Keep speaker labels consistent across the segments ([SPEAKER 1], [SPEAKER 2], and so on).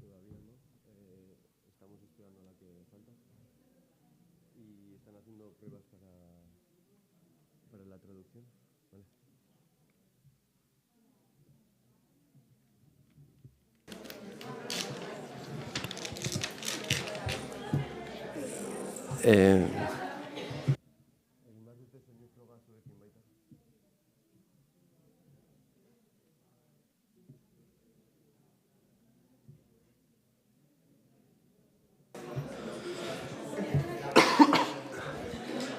[SPEAKER 1] Todavía no. Estamos esperando a la que falta. Y están haciendo pruebas para la traducción. Vale.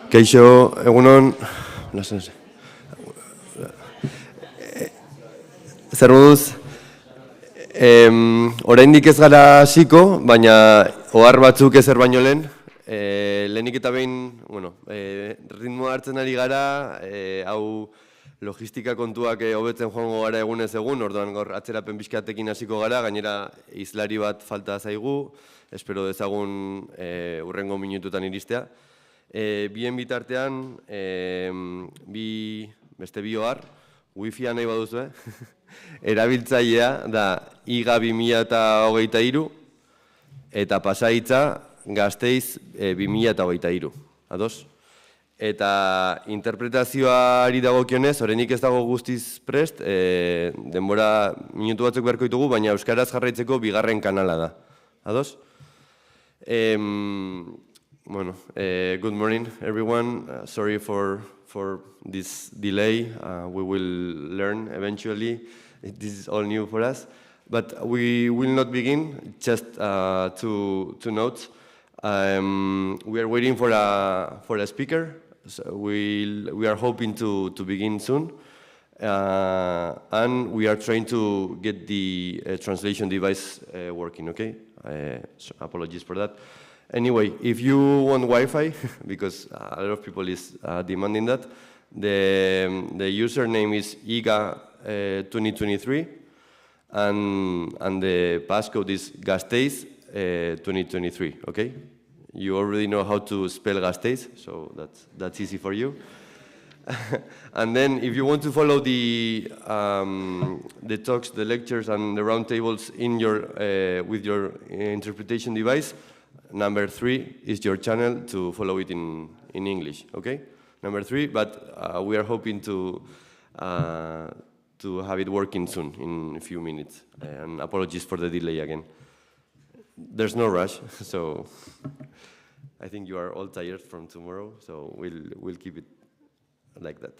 [SPEAKER 1] Kaixo, egunon, zer moduz, oraindik ez gara hasiko, baina ohar batzuk ezer baino lehen, lehenik eta behin, ritmoa hartzen ari gara, hau logistika kontuak hobetzen joango gara egunez egun, orduan gaur atzerapen pixkatekin hasiko gara, gainera hizlari bat falta zaigu, espero dezagun hurrengo minututan iristea. Bien bitartean, beste bi ohar, wifi-a nahi baduzu, erabiltzailea da HIGA 2023 eta pasahitza Gasteiz 2023. Ados? Eta interpretazioari dagokionez, oraindik ez dago guztiz prest, denbora minutu batzuk beharko ditugu, baina euskaraz jarraitzeko bigarren kanala da. Ados? Good morning, everyone. Sorry for this delay. We will learn eventually. This is all new for us. But we will not begin. Just two notes. We are waiting for a speaker. So we are hoping to begin soon. And we are trying to get the translation device working, okay? So apologies for that. Anyway, if you want Wi-Fi, because a lot of people is demanding that, the username is HIGA 2023, and the passcode is Gasteiz 2023. Okay, you already know how to spell Gasteiz, so that's easy for you. And then, if you want to follow the talks, the lectures, and the roundtables in with your interpretation device, number 3 is your channel to follow it in English, okay? Number 3, but we are hoping to have it working soon, in a few minutes. And apologies for the delay again. There's no rush, so I think you are all tired from tomorrow, so we'll keep it like that.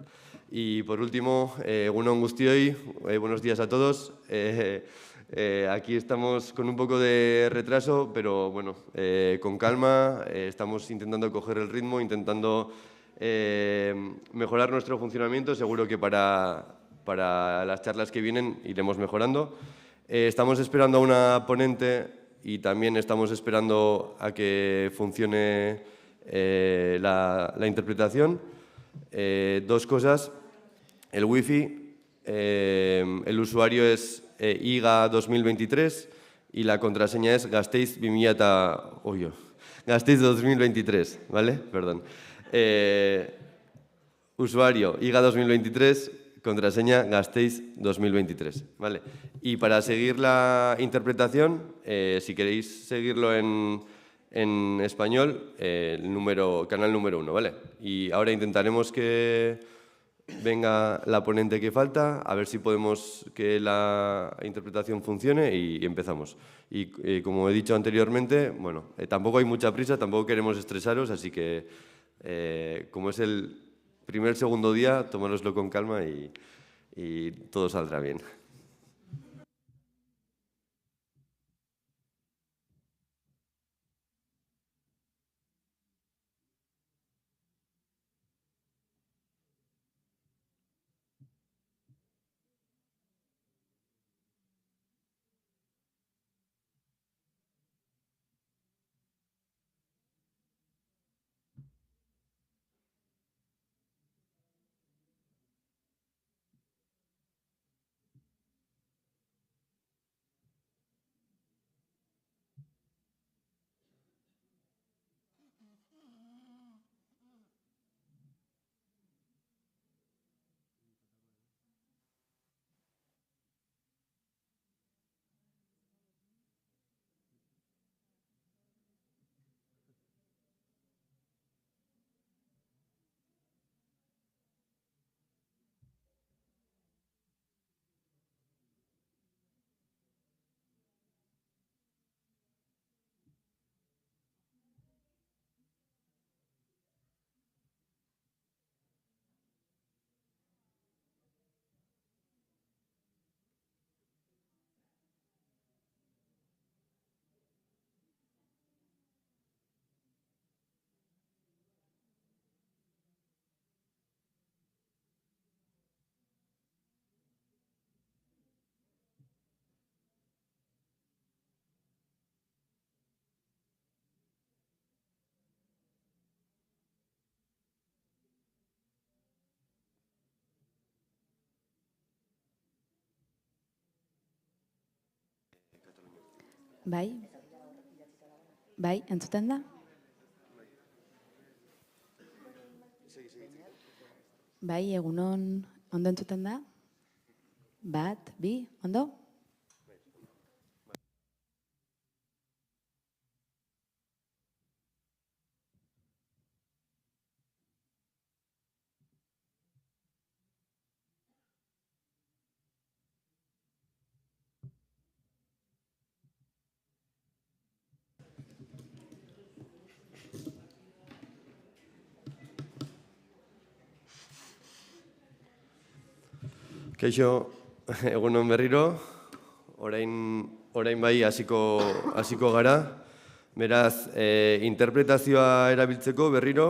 [SPEAKER 1] Y por último, egunon guztioi, buenos días a todos. Aquí estamos con un poco de retraso, pero bueno, con calma, estamos intentando coger el ritmo, intentando mejorar nuestro funcionamiento. Seguro que para las charlas que vienen iremos mejorando. Estamos esperando a una ponente y también estamos esperando a que funcione la interpretación. Dos cosas, el wifi, el usuario es HIGA 2023 y la contraseña es Gasteiz 2023, ¿vale? Perdón. Usuario HIGA 2023, contraseña Gasteiz 2023, ¿vale? Y para seguir la interpretación, si queréis seguirlo en español, canal número 1, ¿vale? Y ahora intentaremos que venga la ponente que falta, a ver si podemos que la interpretación funcione y empezamos. Y como he dicho anteriormente, bueno, tampoco hay mucha prisa, tampoco queremos estresaros, así que como es el segundo día, tomároslo con calma y todo saldrá bien.
[SPEAKER 2] Bai? Bai, entzuten da? Bai, egunon, ondo entzuten da? Bat, bi, ondo?
[SPEAKER 1] Kaixo, egunon berriro, orain bai hasiko gara. Beraz, interpretazioa erabiltzeko berriro,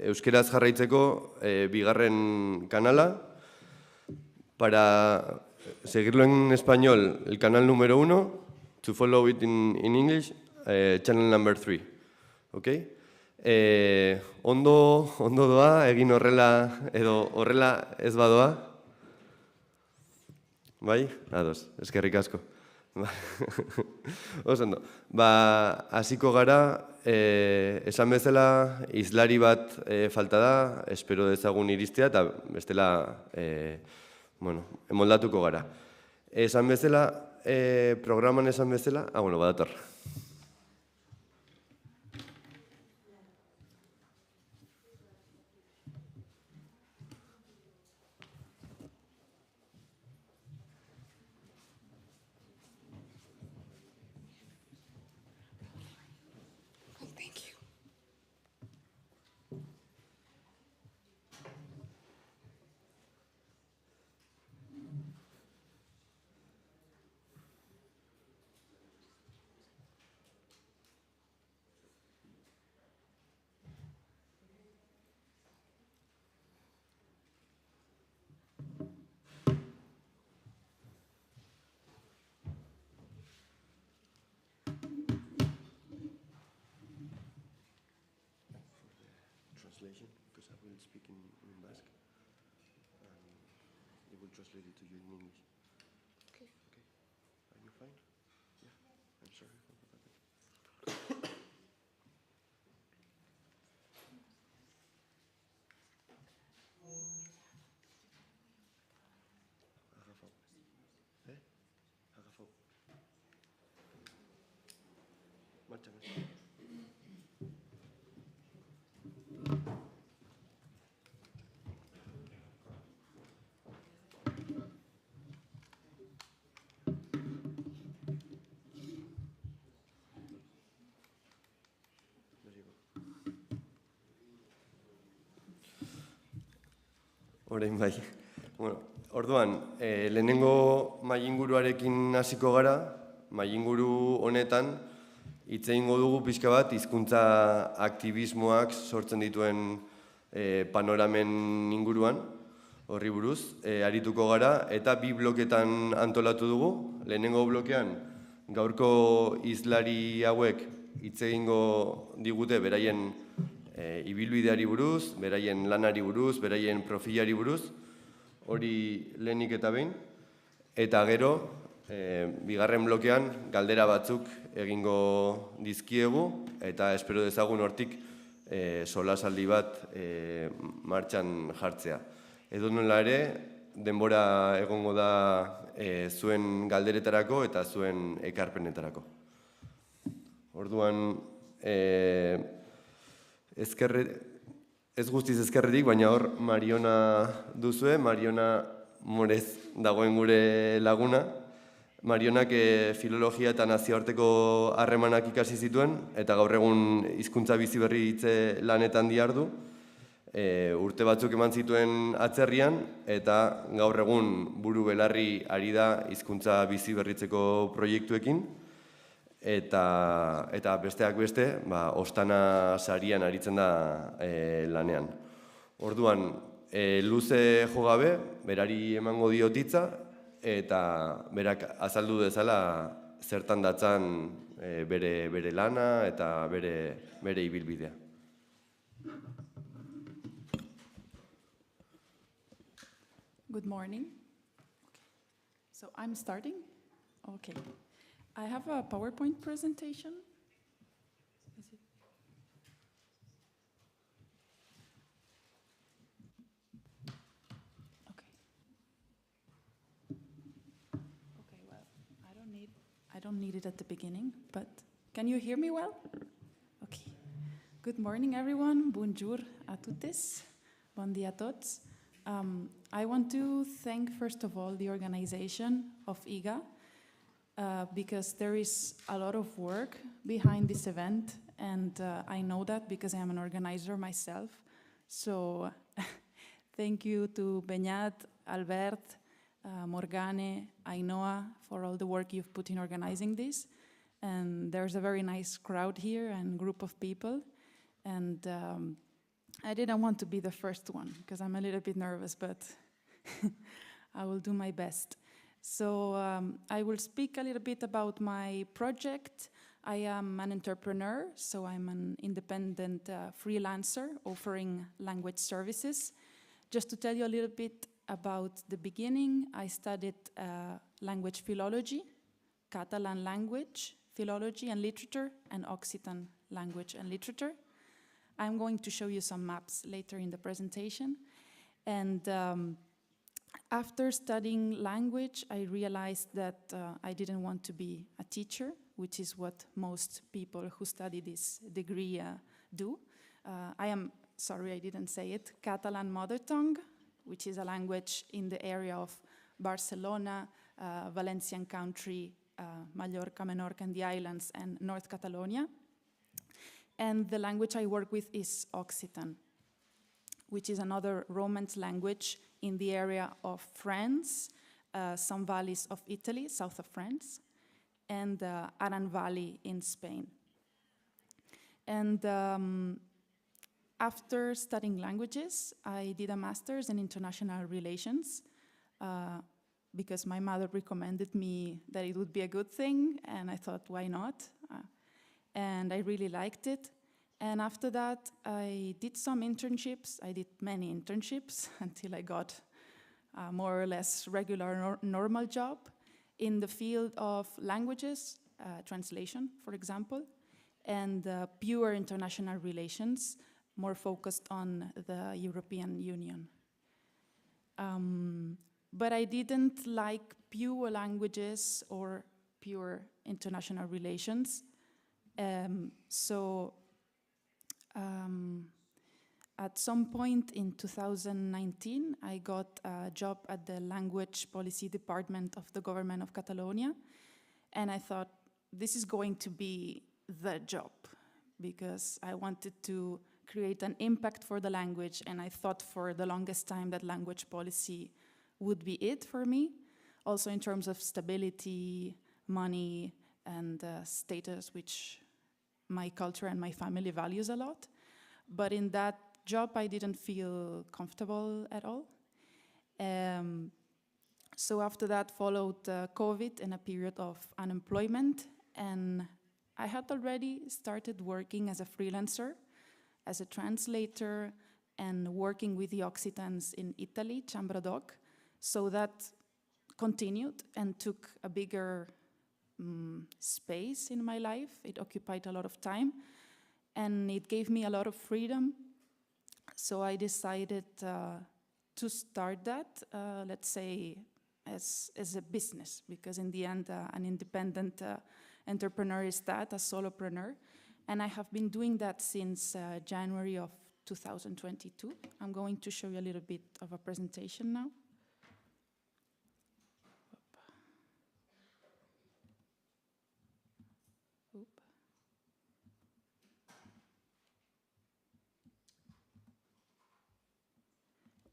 [SPEAKER 1] euskeraz jarraitzeko bigarren kanala. Para seguirlo en español, el canal número 1, to follow it in English, channel number 3. Okay? Ondo doa, egin horrela edo horrela ez badoa? Bai? Ados, eskerrik asko. Osondo. Hasiko gara, esan bezala, hizlari bat falta da, espero dezagun iristea, eta bestela, emoldatuko gara. Esan bezala, programan esan bezala, badator. Because I will speak in Basque, and it will translate it to you in English. Okay. Are you fine? Yeah. I'm sorry for that. Agafau. Agafau. Marcha. Orain bai. Orduan, lehenengo mahai-inguruarekin hasiko gara. Mahai-inguru honetan hitz egingo dugu pixka bat hizkuntza aktivismoak sortzen dituen panoramen inguruan, horri buruz, arituko gara, eta bi bloketan antolatu dugu. Lehenengo blokean, gaurko hizlari hauek hitz egingo digute beraien ibilbideari buruz, beraien lanari buruz, beraien profilari buruz, hori lehenik eta behin. Eta gero, bigarren blokean, galdera batzuk egingo dizkiegu, eta espero dezagun hortik solasaldi bat martxan jartzea. Edo nola ere, denbora egongo da zuen galderetarako eta zuen ekarpenetarako. Orduan, ez guztiz ezkerretik, baina hor Mariona duzue, Mariona Morez dagoen gure laguna. Marionak filologia eta nazioarteko harremanak ikasi zituen, eta gaur egun hizkuntza biziberritze lanetan dihardu. Urte batzuk eman zituen atzerrian, eta gaur egun buru belarri ari da hizkuntza biziberritzeko proiektuekin. Eta besteak beste, ostana sarian aritzen da lanean. Orduan, luze jo gabe, berari emango diot hitza, eta berak azaldu dezala zertan datzan bere lana eta bere ibilbidea.
[SPEAKER 3] Good morning. So I'm starting? Okay. I have a PowerPoint presentation. Is it? Okay. Okay, well, I don't need it at the beginning, but can you hear me well? Okay. Good morning, everyone. Bonjour à toutes. Bon dia a tots. I want to thank, first of all, the organization of HIGA, because there is a lot of work behind this event, and I know that because I am an organizer myself. So thank you to Beñat, Albert, Morgane, Ainhoa for all the work you've put in organizing this. And there's a very nice crowd here and group of people. And I didn't want to be the first one because I'm a little bit nervous, but I will do my best. So I will speak a little bit about my project. I am an entrepreneur, so I'm an independent freelancer offering language services. Just to tell you a little bit about the beginning, I studied language philology, Catalan language, philology and literature, and Occitan language and literature. I'm going to show you some maps later in the presentation. And after studying language, I realized that I didn't want to be a teacher, which is what most people who study this degree do. I am, sorry I didn't say it, Catalan mother tongue, which is a language in the area of Barcelona, Valencian country, Mallorca, Menorca and the islands, and North Catalonia. And the language I work with is Occitan, which is another Romance language in the area of France, some valleys of Italy, south of France, and Aran Valley in Spain. And after studying languages, I did a master's in international relations because my mother recommended me that it would be a good thing, and I thought, why not? And I really liked it. And after that, I did some internships. I did many internships until I got a more or less regular, normal job in the field of languages, translation, for example, and pure international relations, more focused on the European Union. But I didn't like pure languages or pure international relations. At some point in 2019, I got a job at the Language Policy Department of the government of Catalonia, and I thought, this is going to be the job, because I wanted to create an impact for the language, and I thought for the longest time that language policy would be it for me, also in terms of stability, money, and status, which my culture and my family values a lot. But in that job, I didn't feel comfortable at all. So after that followed COVID and a period of unemployment. And I had already started working as a freelancer, as a translator, and working with the Occitans in Italy, Chambrodoc. So that continued and took a bigger space in my life. It occupied a lot of time, and it gave me a lot of freedom. So I decided to start that, let's say, as a business, because in the end, an independent entrepreneur is that, a solopreneur. And I have been doing that since January of 2022. I'm going to show you a little bit of a presentation now.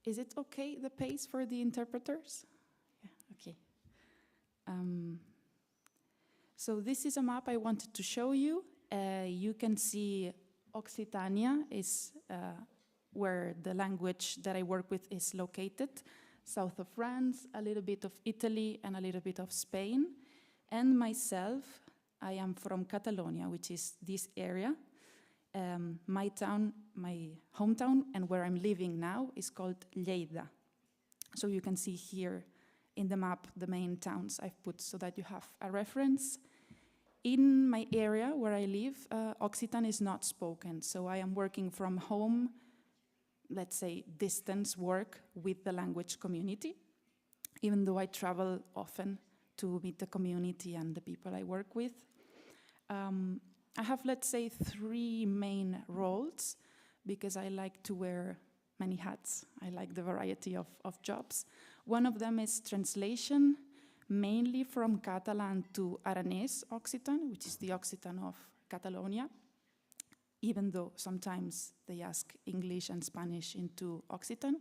[SPEAKER 3] Is it okay, the pace for the interpreters? Yeah, okay. So this is a map I wanted to show you. You can see Occitania is where the language that I work with is located. South of France, a little bit of Italy, and a little bit of Spain. And myself, I am from Catalonia, which is this area. My town, my hometown, and where I'm living now is called Lleida. So you can see here in the map the main towns I've put so that you have a reference. in my area where I live, Occitan is not spoken. So I am working from home, let's say distance work with the language community, even though I travel often to meet the community and the people I work with. I have, let's say, 3 main roles because I like to wear many hats. I like the variety of jobs. One of them is translation, mainly from Catalan to Aranese Occitan, which is the Occitan of Catalonia, even though sometimes they ask English and Spanish into Occitan.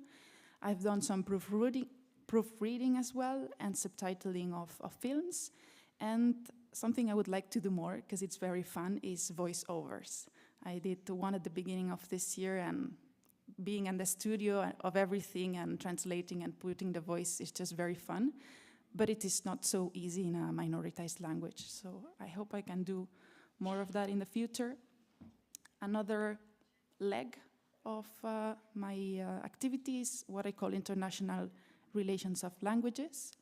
[SPEAKER 3] I've done some proofreading as well and subtitling of films. And something I would like to do more, because it's very fun, is voiceovers. I did one at the beginning of this year, and being in the studio of everything and translating and putting the voice is just very fun. But it is not so easy in a minoritized language. So I hope I can do more of that in the future. Another leg of my activities, what I call international relations of languages,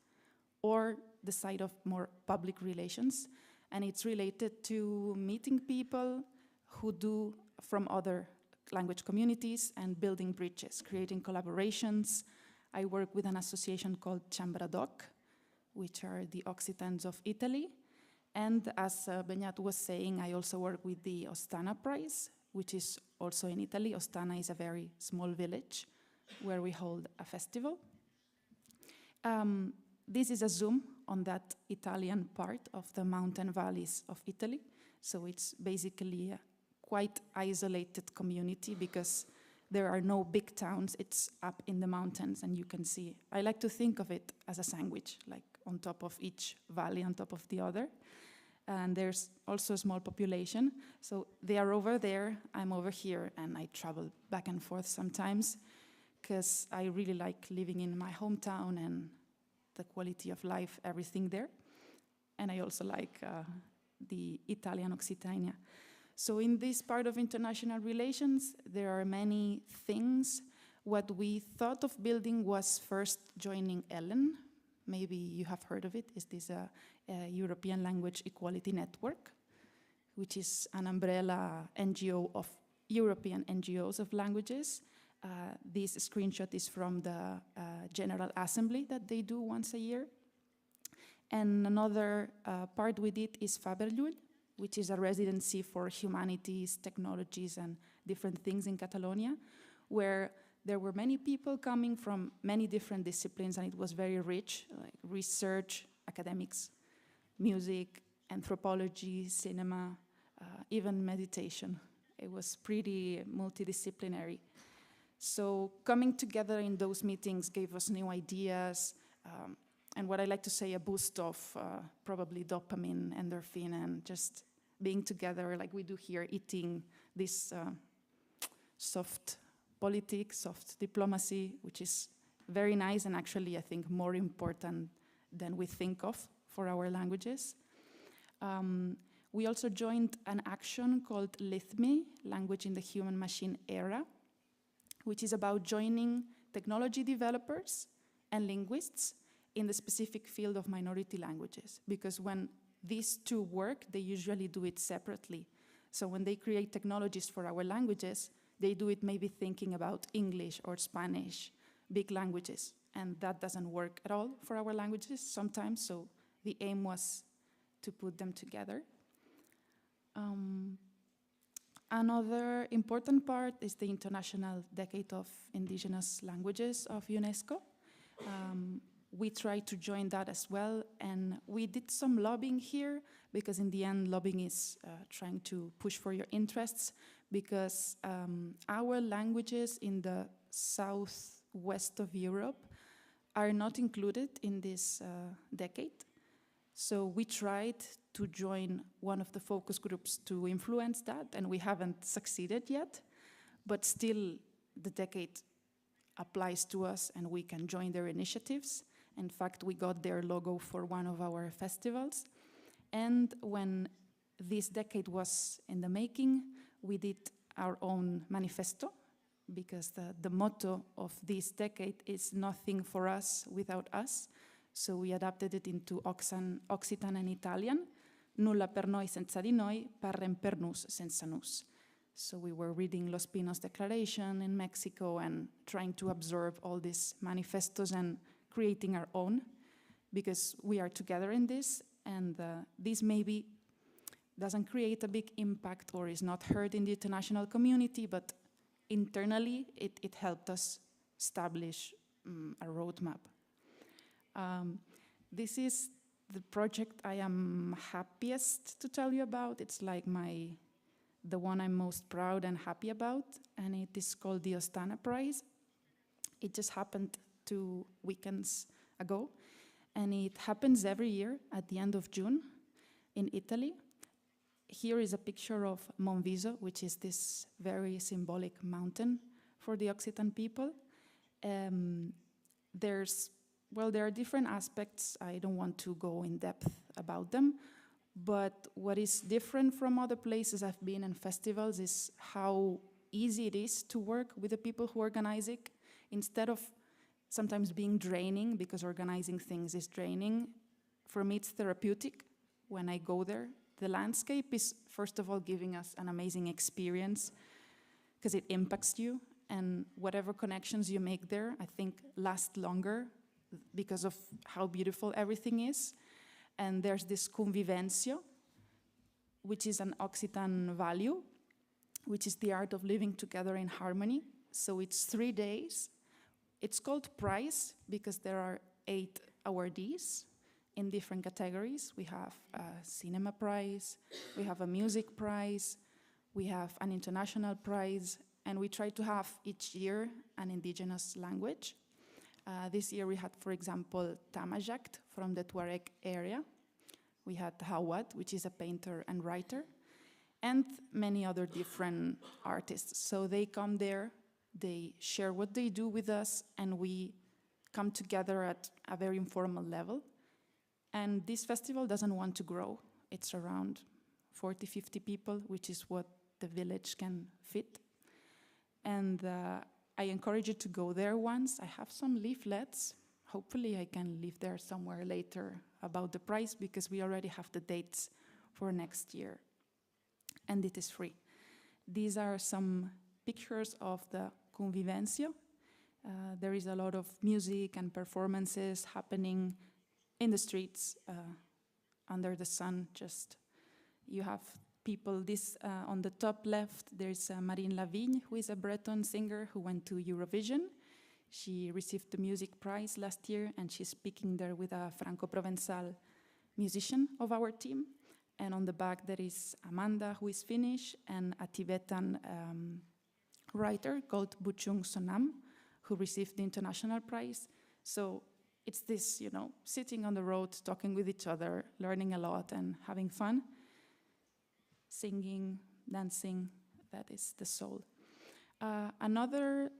[SPEAKER 3] or the side of more public relations. And it's related to meeting people who do from other language communities and building bridges, creating collaborations. I work with an association called Chambradoc, which are the Occitans of Italy. And as Beñat was saying, I also work with the Ostana Prize, which is also in Italy. Ostana is a very small village where we hold a festival. This is a zoom on that Italian part of the mountain valleys of Italy. So it's basically a quite isolated community because there are no big towns. It's up in the mountains and you can see. I like to think of it as a sandwich, like on top of each valley, on top of the other. And there's also a small population. So they are over there, I'm over here, and I travel back and forth sometimes because I really like living in my hometown and the quality of life, everything there. And I also like the Italian Occitania. So in this part of international relations, there are many things. What we thought of building was first joining ELEN. Maybe you have heard of it. Is this a European Language Equality Network, which is an umbrella NGO of European NGOs of languages. This screenshot is from the General Assembly that they do once a year. And another part we did is Faberllull, which is a residency for humanities, technologies, and different things in Catalonia, where there were many people coming from many different disciplines, and it was very rich, like research, academics, music, anthropology, cinema, even meditation. It was pretty multidisciplinary. So coming together in those meetings gave us new ideas, and what I like to say, a boost of probably dopamine, endorphin, and just being together like we do here, eating this soft politics, soft diplomacy, which is very nice and actually, I think, more important than we think of for our languages. We also joined an action called LITHME, Language in the Human-Machine Era, which is about joining technology developers and linguists in the specific field of minority languages. Because when these two work, they usually do it separately. So when they create technologies for our languages, they do it maybe thinking about English or Spanish, big languages. And that doesn't work at all for our languages sometimes, so the aim was to put them together. Another important part is the International Decade of Indigenous Languages of UNESCO. We tried to join that as well, and we did some lobbying here, because in the end, lobbying is trying to push for your interests, because our languages in the southwest of Europe are not included in this decade. So we tried to join one of the focus groups to influence that, and we haven't succeeded yet, but still the decade applies to us and we can join their initiatives. In fact, we got their logo for one of our festivals. And when this decade was in the making, we did our own manifesto, because the motto of this decade is nothing for us without us. So we adapted it into Occitan and Italian. nulla per noi senza di noi, parrem per nus senza nus. So we were reading Los Pinos Declaration in Mexico and trying to absorb all these manifestos and creating our own, because we are together in this, and this maybe doesn't create a big impact or is not heard in the international community, but internally it helped us establish a roadmap. This is the project I am happiest to tell you about. It's like the one I'm most proud and happy about, and it is called the Ostana Prize. It just happened 2 weekends ago, and it happens every year at the end of June in Italy. Here is a picture of Monviso, which is this very symbolic mountain for the Occitan people. There are different aspects. I don't want to go in depth about them, but what is different from other places I've been in festivals is how easy it is to work with the people who organize it. Instead of sometimes being draining, because organizing things is draining, for me it's therapeutic when I go there. The landscape is, first of all, giving us an amazing experience because it impacts you, and whatever connections you make there, I think, last longer because of how beautiful everything is. And there's this convivencio, which is an Occitan value, which is the art of living together in harmony. So it's 3 days. It's called prize because there are 8 awardees in different categories. We have a cinema prize, we have a music prize, we have an international prize, and we try to have each year an indigenous language. This year we had, for example, Tamajakt from the Tuareg area. We had Hawat, which is a painter and writer, and many other different artists. So they come there, they share what they do with us, and we come together at a very informal level. And this festival doesn't want to grow. It's around 40, 50 people, which is what the village can fit. And I encourage you to go there once. I have some leaflets. Hopefully I can leave there somewhere later about the price, because we already have the dates for next year. And it is free. These are some pictures of the convivencio. There is a lot of music and performances happening in the streets, under the sun. Just you have people. This on the top left, there's Marine Lavigne, who is a Breton singer who went to Eurovision. She received the music prize last year, and she's speaking there with a Franco-Provençal musician of our team. And on the back, there is Amanda, who is Finnish, and a Tibetan writer called Buchung Sonam, who received the international prize. So it's this, sitting on the road, talking with each other, learning a lot and having fun, singing, dancing. That is the soul. Another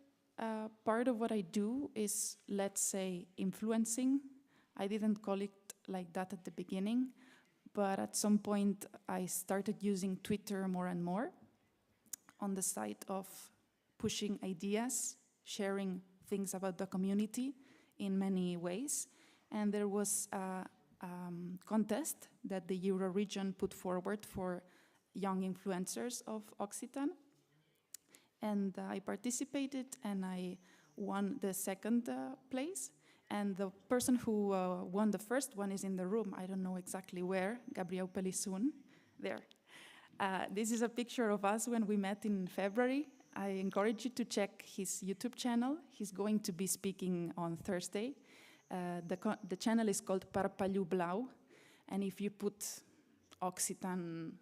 [SPEAKER 3] part of what I do is, let's say, influencing. I didn't call it like that at the beginning, but at some point I started using Twitter more and more on the side of pushing ideas, sharing things about the community in many ways. And there was a contest that the Euro region put forward for young influencers of Occitan. And I participated, and I won the second place. And the person who won the first one is in the room. I don't know exactly where. Gabriel Pelissoun, there. This is a picture of us when we met in February. I encourage you to check his YouTube channel. He's going to be speaking on Thursday. The channel is called Parpallu Blau, and if you put Occitan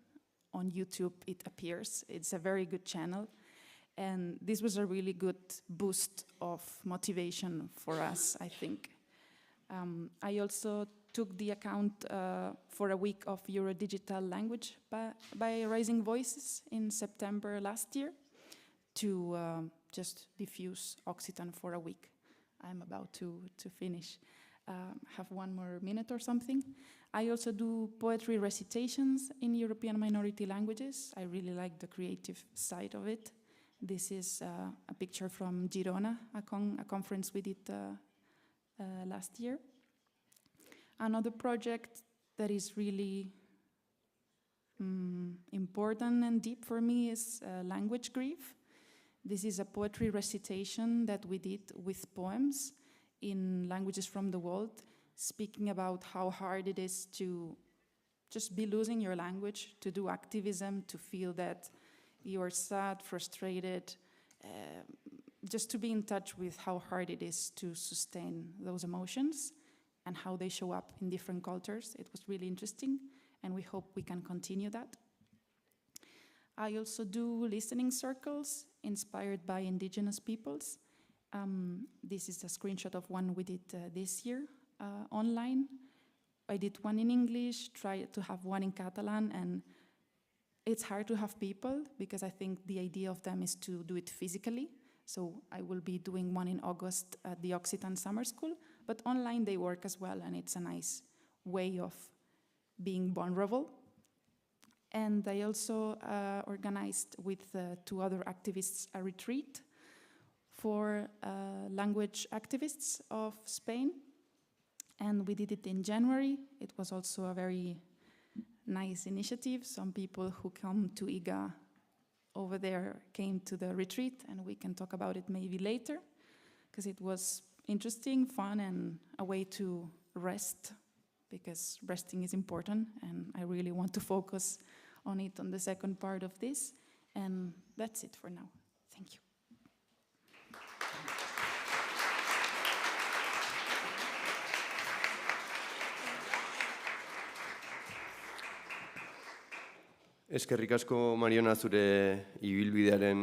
[SPEAKER 3] on YouTube, it appears. It's a very good channel, and this was a really good boost of motivation for us, I think. I also took the account for a week of Euro Digital Language by Rising Voices in September last year, to just diffuse Occitan for a week. I'm about to finish. Have 1 more minute or something. I also do poetry recitations in European minority languages. I really like the creative side of it. This is a picture from Girona, a conference we did last year. Another project that is really important and deep for me is language grief. This is a poetry recitation that we did with poems in languages from the world, speaking about how hard it is to just be losing your language, to do activism, to feel that you are sad, frustrated, just to be in touch with how hard it is to sustain those emotions and how they show up in different cultures. It was really interesting, and we hope we can continue that. I also do listening circles inspired by indigenous peoples. This is a screenshot of one we did this year online. I did one in English, tried to have one in Catalan, and it's hard to have people because I think the idea of them is to do it physically. So I will be doing one in August at the Occitan Summer School, but online they work as well, and it's a nice way of being vulnerable. And I also organized with 2 other activists a retreat for language activists of Spain. And we did it in January. It was also a very nice initiative. Some people who come to HIGA over there came to the retreat, and we can talk about it maybe later, because it was interesting, fun, and a way to rest, because resting is important, and I really want to focus on it on the second part of this. And that's it for now. Thank you.
[SPEAKER 1] Eskerrik asko, Mariona, zure ibilbidearen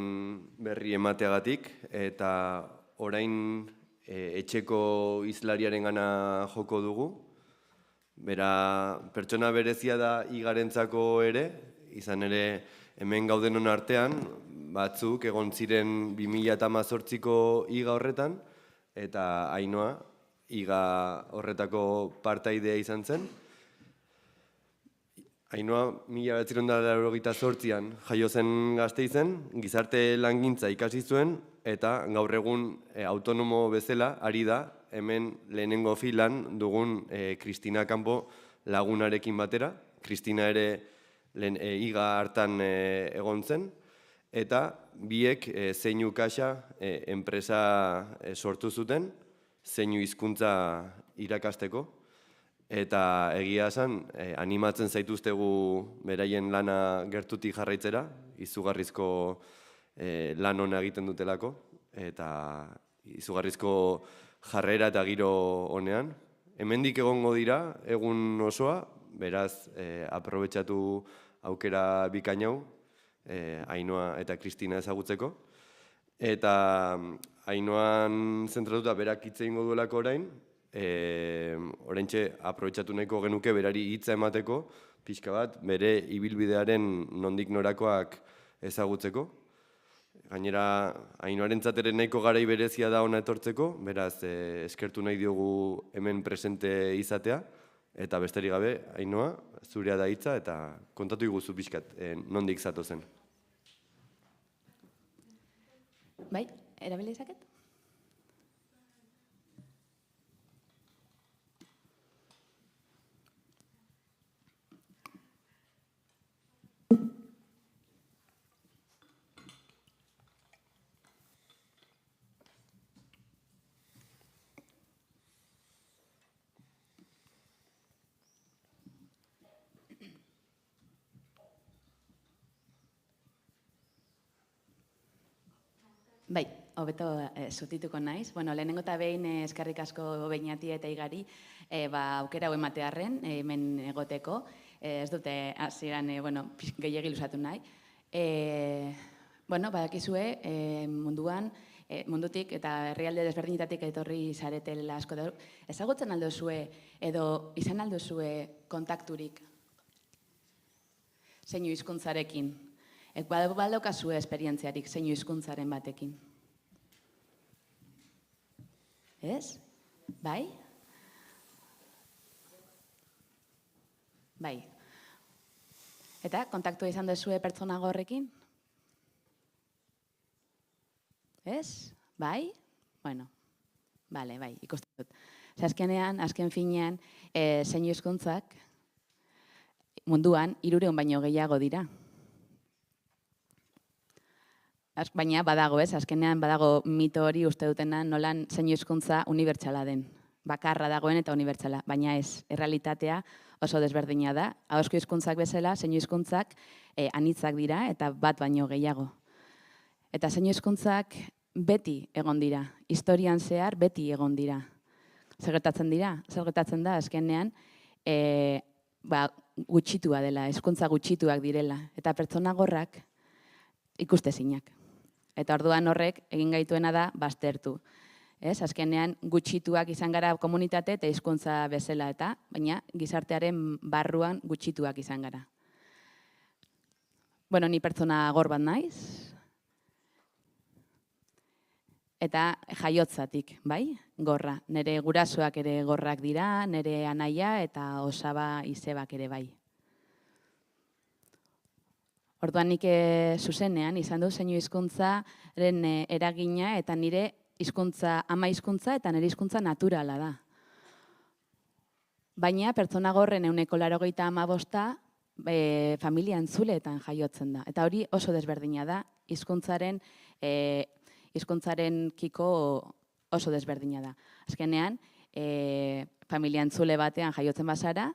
[SPEAKER 1] berri emateagatik, eta orain etxeko hizlariarengana joko dugu. Bera, pertsona berezia da higarentzako ere, izan ere hemen gaudenon artean, batzuk egon ziren 2018ko HIGA horretan, eta Ainoa HIGA horretako partaidea izan zen. Ainoa 1998an jaio zen Gasteizen, gizarte langintza ikasi zuen, eta gaur egun autonomo bezala ari da, hemen lehenengo filan dugun Kristina Kanpo lagunarekin batera. Kristina ere HIGA hartan egon zen, eta biek zeinu kaxa enpresa sortu zuten, zeinu hizkuntza irakasteko. Eta egia esan, animatzen zaituztegu beraien lana gertutik jarraitzera, izugarrizko lan ona egiten dutelako, eta izugarrizko jarrera eta giro honean. Hemendik egongo dira, egun osoa, beraz, aprobetxatu aukera bikain hau, Ainoa eta Kristina ezagutzeko. Eta Ainoan zentratuta berak hitz egingo duelako orain, oraintxe aprobetxatu nahiko genuke berari hitza emateko, pixka bat, bere ibilbidearen nondik norakoak ezagutzeko. Gainera, Ainoarentzat ere nahiko garai berezia da ona etortzeko, beraz, eskertu nahi diogu hemen presente izatea, eta besterik gabe, Ainoa, zurea da hitza, eta kontatu iguzu pixkat, nondik zatozen.
[SPEAKER 2] Bai, erabili izaket? Bai, hobeto zutituko naiz. Lehenengo eta behin eskerrik asko Beñati eta Igari aukera hau ematearren, hemen egoteko. Ez dute hasieran gehiegi luzatu nahi. Badakizue mundutik eta herrialde desberdinetatik etorri zaretela asko da. Ezagutzen aldozue edo izan aldozue kontakturik zeinu hizkuntzarekin? Badaukazue esperientziarik zeinu hizkuntzaren batekin. Ez? Bai? Bai. Eta kontaktua izan duzue pertsona horrekin? Ez? Bai? Bale, bai, ikusten dut. Azken finean, zeinu hizkuntzak munduan 300 baino gehiago dira. Baina badago, azkenean badago mito hori uste dutena nolan zein hizkuntza unibertsala den. Bakarra dagoen eta unibertsala, baina ez, errealitatea oso desberdina da. Ahozko hizkuntzak bezala, zein hizkuntzak anitzak dira eta bat baino gehiago. Eta zein hizkuntzak beti egon dira, historian zehar beti egon dira. Zer gertatzen dira? Zer gertatzen da azkenean gutxitua dela, hizkuntza gutxituak direla. Eta pertsona gorrak ikustezinak. Eta orduan horrek egin gaituena da baztertu. Azkenean gutxituak izan gara komunitate eta hizkuntza bezala eta, baina gizartearen barruan gutxituak izan gara. Bueno, ni pertsona gor bat naiz. Eta jaiotzatik, bai, gorra. Nere gurasoak ere gorrak dira, nere anaia eta osaba izebak ere bai. Orduan nik zuzenean izan du zeinu hizkuntzaren eragina eta nire hizkuntza, ama hizkuntza eta nire hizkuntza naturala da. Baina pertsona gorren 95% familia entzuleetan jaiotzen da. Eta hori oso desberdina da, hizkuntzarenkiko oso desberdina da. Azkenean, familia entzule batean jaiotzen bazara,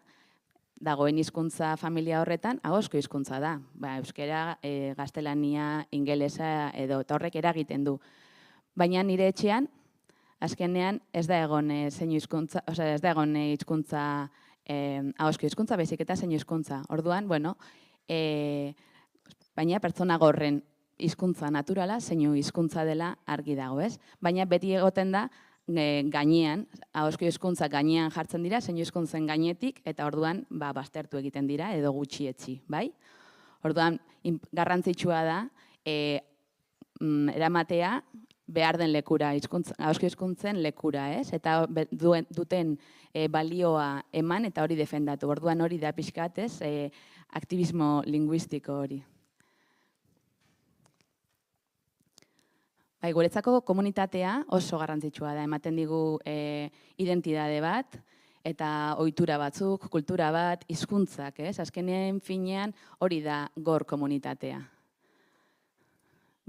[SPEAKER 2] dagoen hizkuntza familia horretan, ahozko hizkuntza da. Euskera, gaztelania, ingelesa edo horrek eragiten du. Baina nire etxean, azkenean ez da egon zeinu hizkuntza, ez da egon hizkuntza, ahozko hizkuntza, baizik eta zeinu hizkuntza. Orduan, bueno, baina pertsona gorren hizkuntza naturala, zeinu hizkuntza dela argi dago, ez? Baina beti egoten da, gainean, ahozko hizkuntza gainean jartzen dira, zeinu hizkuntzen gainetik, eta orduan baztertu egiten dira, edo gutxietsi, bai? Orduan, garrantzitsua da, eramatea behar den lekura, ahozko hizkuntzen lekura, ez? Eta duten balioa eman eta hori defendatu. Orduan hori da pixkat, ez? Aktibismo linguistiko hori. Guretzako komunitatea oso garrantzitsua da, ematen digu identitate bat, eta ohitura batzuk, kultura bat, hizkuntzak, ez? Azkenean finean hori da gor komunitatea.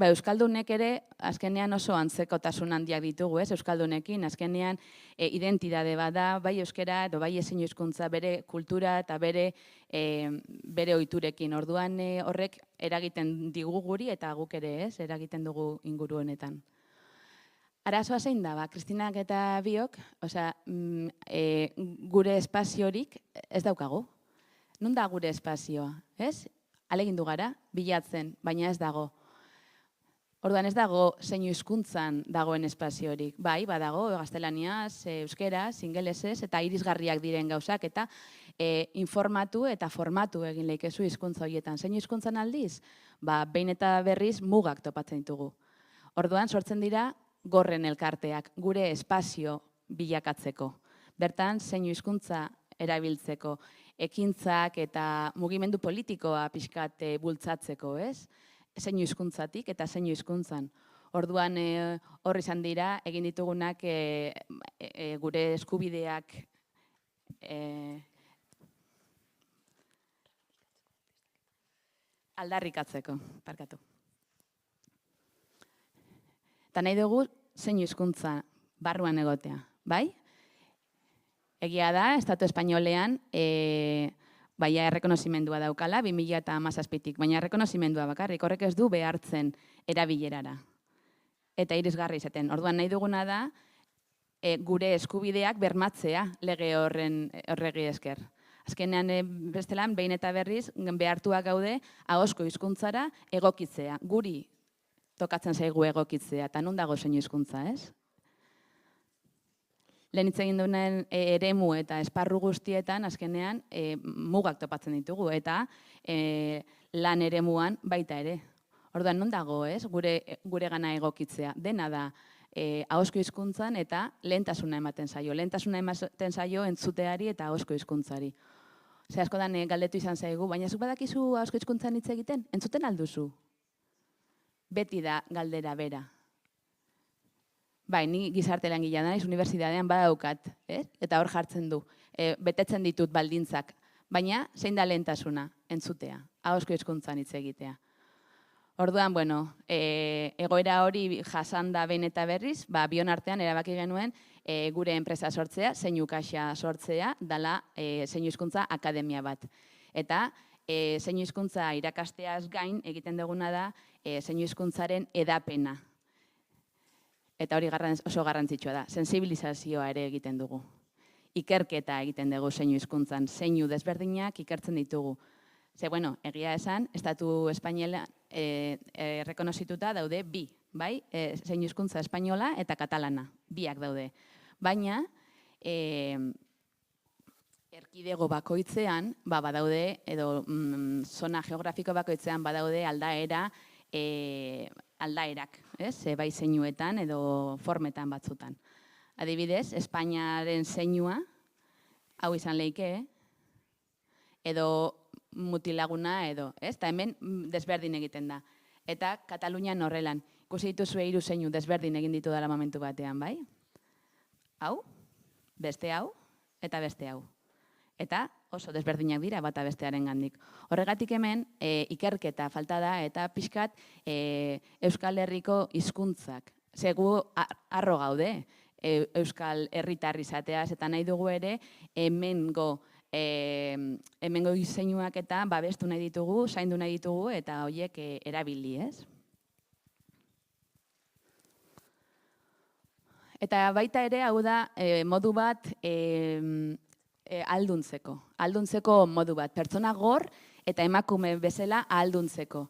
[SPEAKER 2] Euskaldunek ere, azkenean oso antzekotasun handiak ditugu, ez? Euskaldunekin, azkenean identitate bat da, bai euskera edo bai ezin hizkuntza bere kultura eta bere ohiturekin. Orduan horrek eragiten digu guri eta guk ere, ez? Eragiten dugu inguru honetan. Arazoa zein da, Kristinak eta biok, gure espaziorik ez daukagu. Nun da gure espazioa, ez? Ahalegindu gara, bilatzen, baina ez dago. Orduan ez dago zeinu hizkuntzan dagoen espaziorik. Bai, badago, gaztelaniaz, euskeraz, ingelesez, eta irisgarriak diren gauzak, eta informatu eta formatu egin leikezu hizkuntza horietan. Zeinu hizkuntzan aldiz? Behin eta berriz mugak topatzen ditugu. Orduan sortzen dira gorren elkarteak, gure espazio bilakatzeko. Bertan, zeinu hizkuntza erabiltzeko, ekintzak eta mugimendu politikoa pixkat bultzatzeko, ez? Zeinu hizkuntzatik eta zeinu hizkuntzan. Orduan hor izan dira, egin ditugunak gure eskubideak aldarrikatzeko, parkatu. Eta nahi dugu zeinu hizkuntza barruan egotea, bai? Egia da, Estatu Espainolean, baina errekonozimendua daukala, 2017tik, baina errekonozimendua bakarrik, horrek ez du behartzen erabilerara. Eta irisgarri izaten. Orduan nahi duguna da, gure eskubideak bermatzea lege horregi esker. Azkenean bestelan, behin eta berriz, behartuak gaude, ahozko hizkuntzara egokitzea. Guri tokatzen zaigu egokitzea, eta non dago zeinu hizkuntza, ez? Lehen hitz egin duen eremu eta esparru guztietan, azkenean, mugak topatzen ditugu, eta lan eremuan baita ere. Orduan, non dago, ez? Gure gana egokitzea. Dena da, ahozko hizkuntzan eta lehentasuna ematen zaio. Lehentasuna ematen zaio entzuteari eta ahozko hizkuntzari. Zer askotan galdetu izan zaigu, baina zuk badakizu ahozko hizkuntzan hitz egiten? Entzuten alduzu? Beti da galdera bera. Bai, ni gizarte langilea naiz, unibertsitatean badaukat, eta hor jartzen du. Betetzen ditut baldintzak. Baina, zein da lehentasuna, entzutea, ahozko hizkuntzan hitz egitea. Orduan, bueno, egoera hori jasanda behin eta berriz, bion artean erabaki genuen gure enpresa sortzea, zeinu kaxa sortzea, dala zeinu hizkuntza akademia bat. Eta zeinu hizkuntza irakasteaz gain egiten duguna da zeinu hizkuntzaren edapena. Eta hori oso garrantzitsua da, sensibilizazioa ere egiten dugu. Ikerketa egiten dugu zeinu hizkuntzan, zeinu desberdinak ikertzen ditugu. Ze, bueno, egia esan, Estatu Espainiola errekonozituta daude bi, bai? Zeinu hizkuntza espainola eta katalana, biak daude. Baina, erkidego bakoitzean, badaude, edo zona geografiko bakoitzean badaude aldaerak, bai zeinuetan edo formetan batzutan. Adibidez, Espainiaren zeinua, hau izan leike, edo mutilaguna edo, eta hemen desberdin egiten da. Eta Katalunian horrelan, ikusi dituzue 3 zeinu desberdin egin ditu dela momentu batean, bai? Hau, beste hau, eta beste hau. Eta oso desberdinak dira bata bestearen gandik. Horregatik hemen, ikerketa falta da, eta pixkat Euskal Herriko hizkuntzak. Zegu harro gaude, Euskal herritar izateaz, eta nahi dugu ere, hemengo diseinuak eta babestu nahi ditugu, zaindu nahi ditugu, eta horiek erabili, ez? Eta baita ere, hau da, modu bat alduntzeko modu bat. Pertsona gor eta emakume bezala alduntzeko.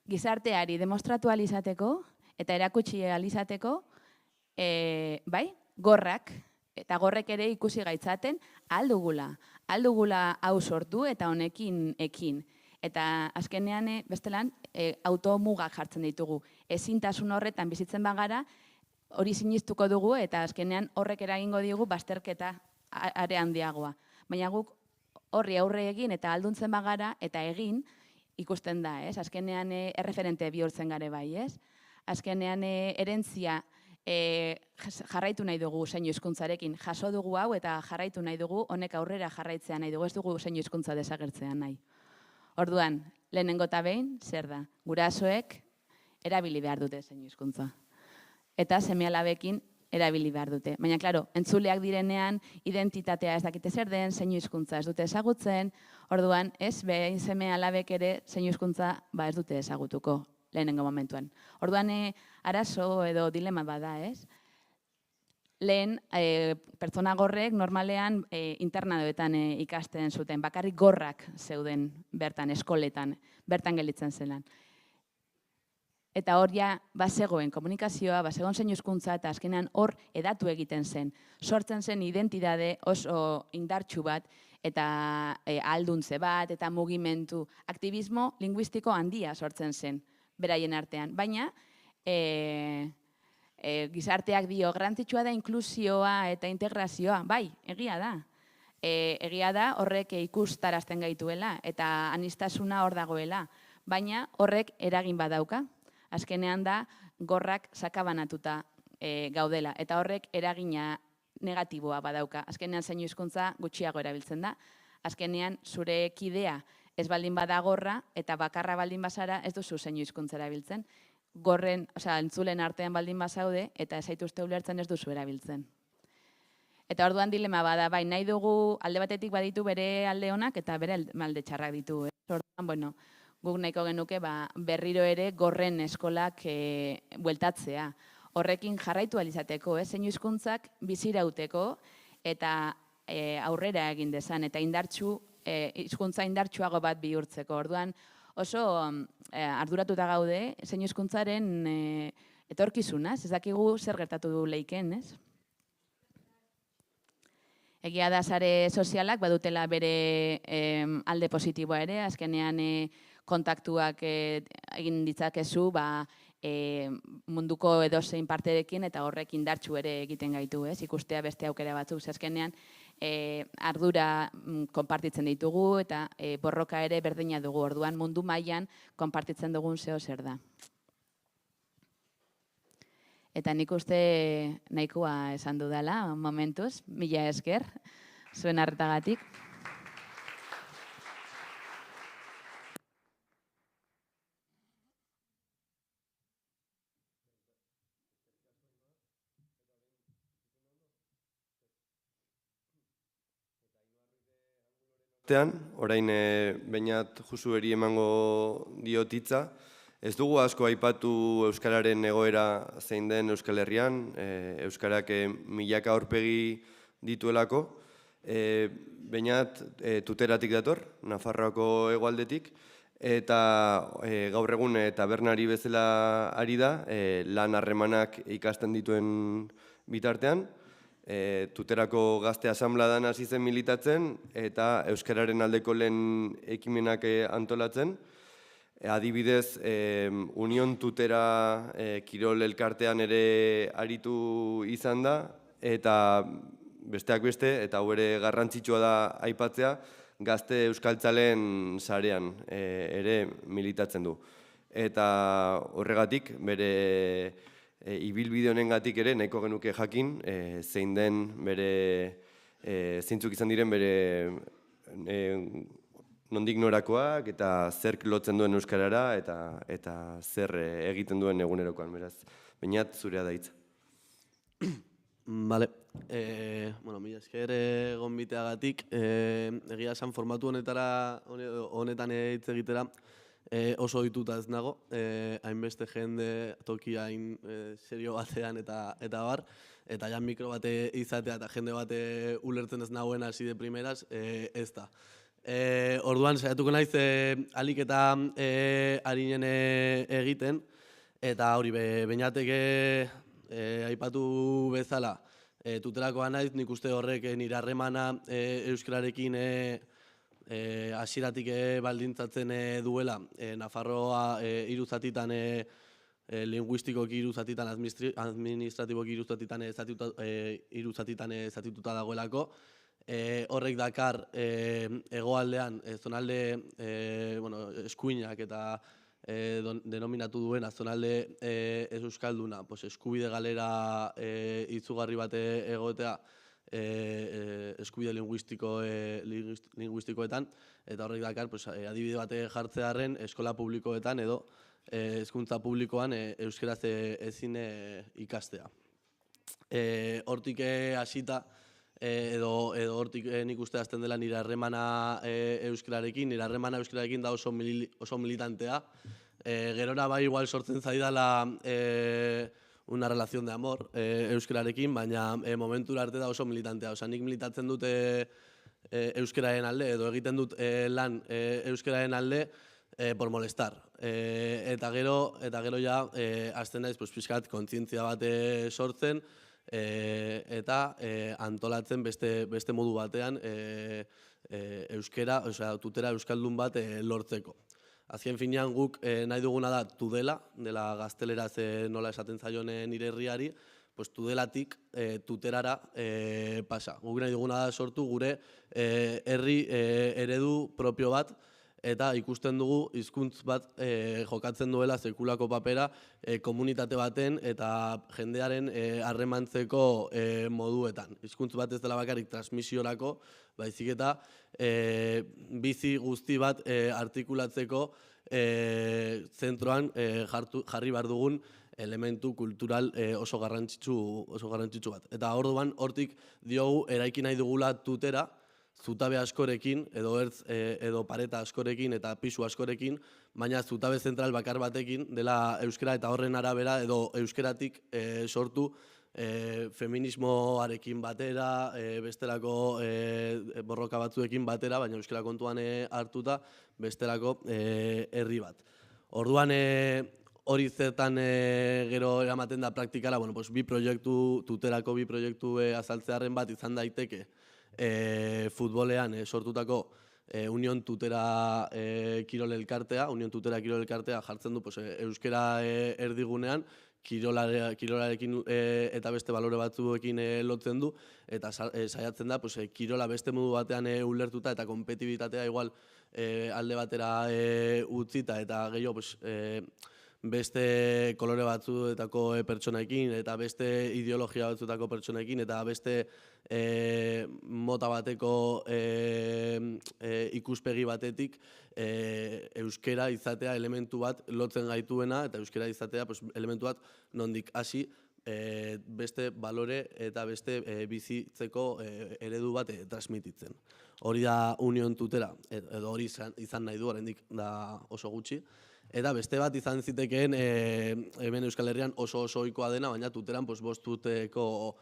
[SPEAKER 2] Gizarteari demostratu alizateko eta erakutsi alizateko, bai, gorrak, eta gorrek ere ikusi gaitzaten aldugula hau sortu eta honekin ekin. Eta azkenean, bestelan, automugak jartzen ditugu. Ezintasun horretan bizitzen bagara, hori sinistuko dugu eta azkenean horrek eragingo digu bazterketa are handiagoa. Baina guk horri aurre egin eta alduntzen bagara eta egin ikusten da, ez? Azkenean erreferente bihurtzen gare bai, ez? Azkenean erentzia jarraitu nahi dugu zeinu hizkuntzarekin, jaso dugu hau eta jarraitu nahi dugu, honek aurrera jarraitzea nahi dugu, ez dugu zeinu hizkuntza desagertzea nahi. Orduan, lehenengo eta behin, zer da? Gurasoek erabili behar dute zeinu hizkuntza. Eta seme-alabekin erabili behar dute. Baina, klaro, entzuleak direnean, identitatea ez dakite zer den, zeinu hizkuntza ez dute ezagutzen, orduan, ez, behin seme-alabek ere zeinu hizkuntza ez dute ezagutuko lehenengo momentuan. Orduan, arazo edo dilema bada, ez? Lehen, pertsona gorrek normalean internadoetan ikasten zuten, bakarrik gorrak zeuden bertan, eskoletan, bertan gelitzen zelan. Eta hor ja, bazegoen komunikazioa, bazegoen zeinu hizkuntza eta azkenean hor edatu egiten zen. Sortzen zen identitate oso indartsu bat eta alduntze bat eta mugimendu, aktivismo linguistiko handia sortzen zen beraien artean. Baina, gizarteak dio, garrantzitsua da inklusioa eta integrazioa. Bai, egia da. Egia da horrek ikustarazten gaituela eta aniztasuna hor dagoela. Baina horrek eragin badauka. Azkenean da, gorrak sakabanatuta gaudela. Eta horrek eragina negatiboa badauka. Azkenean zeinu hizkuntza gutxiago erabiltzen da. Azkenean zure kidea ez baldin bada gorra eta bakarra baldin bazara ez duzu zeinu hizkuntza erabiltzen. Gorren, entzulen artean baldin bazaude eta ez zaituzte ulertzen ez duzu erabiltzen. Eta orduan dilema bada, bai, nahi dugu alde batetik baditu bere alde onak eta bere alde txarrak ditu. Orduan, bueno, guk nahiko genuke berriro ere gorren eskolak bueltatzea. Horrekin jarraitu alizateko, zeinu hizkuntzak bizirauteko eta aurrera egin dezan eta hizkuntza indartsuago bat bihurtzeko. Orduan oso arduratuta gaude zeinu hizkuntzaren etorkizunaz, ez dakigu zer gertatu du leiken, ez? Egia da sare sozialak badutela bere alde positiboa ere, azkenean kontaktuak egin ditzakezu munduko edozein parterekin eta horrek indartsu ere egiten gaitu, ez? Ikustea beste aukera batzuk, azkenean ardura konpartitzen ditugu eta borroka ere berdina dugu, orduan mundu mailan konpartitzen dugun zeo zer da. Eta nik uste nahikoa esan dudala, momentuz, mila esker, zuen arretagatik.
[SPEAKER 1] hastean, orain bainat Josueri emango diot hitza. Ez dugu asko aipatu euskararen egoera zein den Euskal Herrian, euskarak milaka aurpegi dituelako. Bainat tuteratik dator, Nafarroako hegoaldetik, eta gaur egun tabernari bezala ari da, lan harremanak ikasten dituen bitartean, tuterako gazte asanbladan hasi zen militatzen eta euskararen aldeko lehen ekimenak antolatzen. Adibidez, Union Tutera kirol elkartean ere aritu izan da, eta besteak beste, eta hau ere garrantzitsua da aipatzea, gazte euskaltzaleen sarean ere militatzen du. Eta horregatik, bere ibilbide honengatik ere nahiko genuke jakin, zein den bere, zeintzuk izan diren bere nondik norakoak eta zerk lotzen duen euskarara eta zer egiten duen egunerokoan, beraz. Bainat, zurea da hitza.
[SPEAKER 4] Bale, mila esker gonbiteagatik, egia esan formatu honetan hitz egitera oso ohituta ez nago, hainbeste jende toki hain serio batean eta bar, eta ja mikro bate izatea eta jende bate ulertzen ez nagoen hasi de primeras, ez da. Orduan, saiatuko naiz alik eta harinen egiten, eta hori beñateke aipatu bezala, tuterakoa naiz, nik uste horrek nire harremana euskararekin hasieratik baldintzatzen duela, Nafarroa hiru zatitan, linguistikoki hiru zatitan, administratiboki hiru zatitan zatituta dagoelako. Horrek dakar hegoaldean, zonalde eskuinak eta denominatu duena zonalde ez euskalduna, eskubide galera izugarri bat egotea eskubide linguistikoetan, eta horrek dakar adibide bat jartzearen eskola publikoetan edo hezkuntza publikoan euskaraz ezin ikastea. Hortik hasita, edo hortik nik uste azten dela nire harremana euskararekin, da oso militantea. Gerora bai igual sortzen zaidala una relación de amor euskararekin, baina momentura arte da oso militantea. Osa, nik militatzen dut euskararen alde, edo egiten dut lan euskararen alde por molestar. Eta gero ja azten naiz pixkat kontzientzia bat sortzen, eta antolatzen beste modu batean euskera, tutera euskaldun bat lortzeko. Azken finean guk nahi duguna da tudela, dela gazteleraz nola esaten zaion nire herriari, tudelatik tuterara pasa. Guk nahi duguna da sortu gure herri eredu propio bat, eta ikusten dugu hizkuntz bat jokatzen duela sekulako papera komunitate baten eta jendearen harremantzeko moduetan. Hizkuntz bat ez dela bakarrik transmisiorako, baizik eta bizi guzti bat artikulatzeko zentroan jarri behar dugun elementu kultural oso garrantzitsu bat. Eta orduan hortik diogu eraiki nahi dugula tutera, zutabe askorekin, edo ertz edo pareta askorekin eta pisu askorekin, baina zutabe zentral bakar batekin dela euskara eta horren arabera edo euskaratik sortu feminismoarekin batera, bestelako borroka batzuekin batera, baina euskara kontuan hartuta bestelako herri bat. Orduan hori zertan gero eramaten da praktikara, bi proiektu, tuterako bi proiektu azaltzearen bat izan daiteke, futbolean sortutako Union Tutera kirol elkartea, jartzen du euskara erdigunean, kirolarekin eta beste balore batzuekin lotzen du, eta saiatzen da kirola beste modu batean ulertuta eta kompetibitatea igual alde batera utzita eta gehiago beste kolore batzuetako pertsonekin eta beste ideologia batzuetako pertsonekin eta beste mota bateko ikuspegi batetik euskara izatea elementu bat lotzen gaituena eta euskara izatea elementu bat nondik hasi beste balore eta beste bizitzeko eredu bat transmititzen. Hori da union tutela, edo hori izan nahi du, oraindik da oso gutxi. Eta beste bat izan zitekeen hemen Euskal Herrian oso ohikoa dena, baina tuteran 5 urteko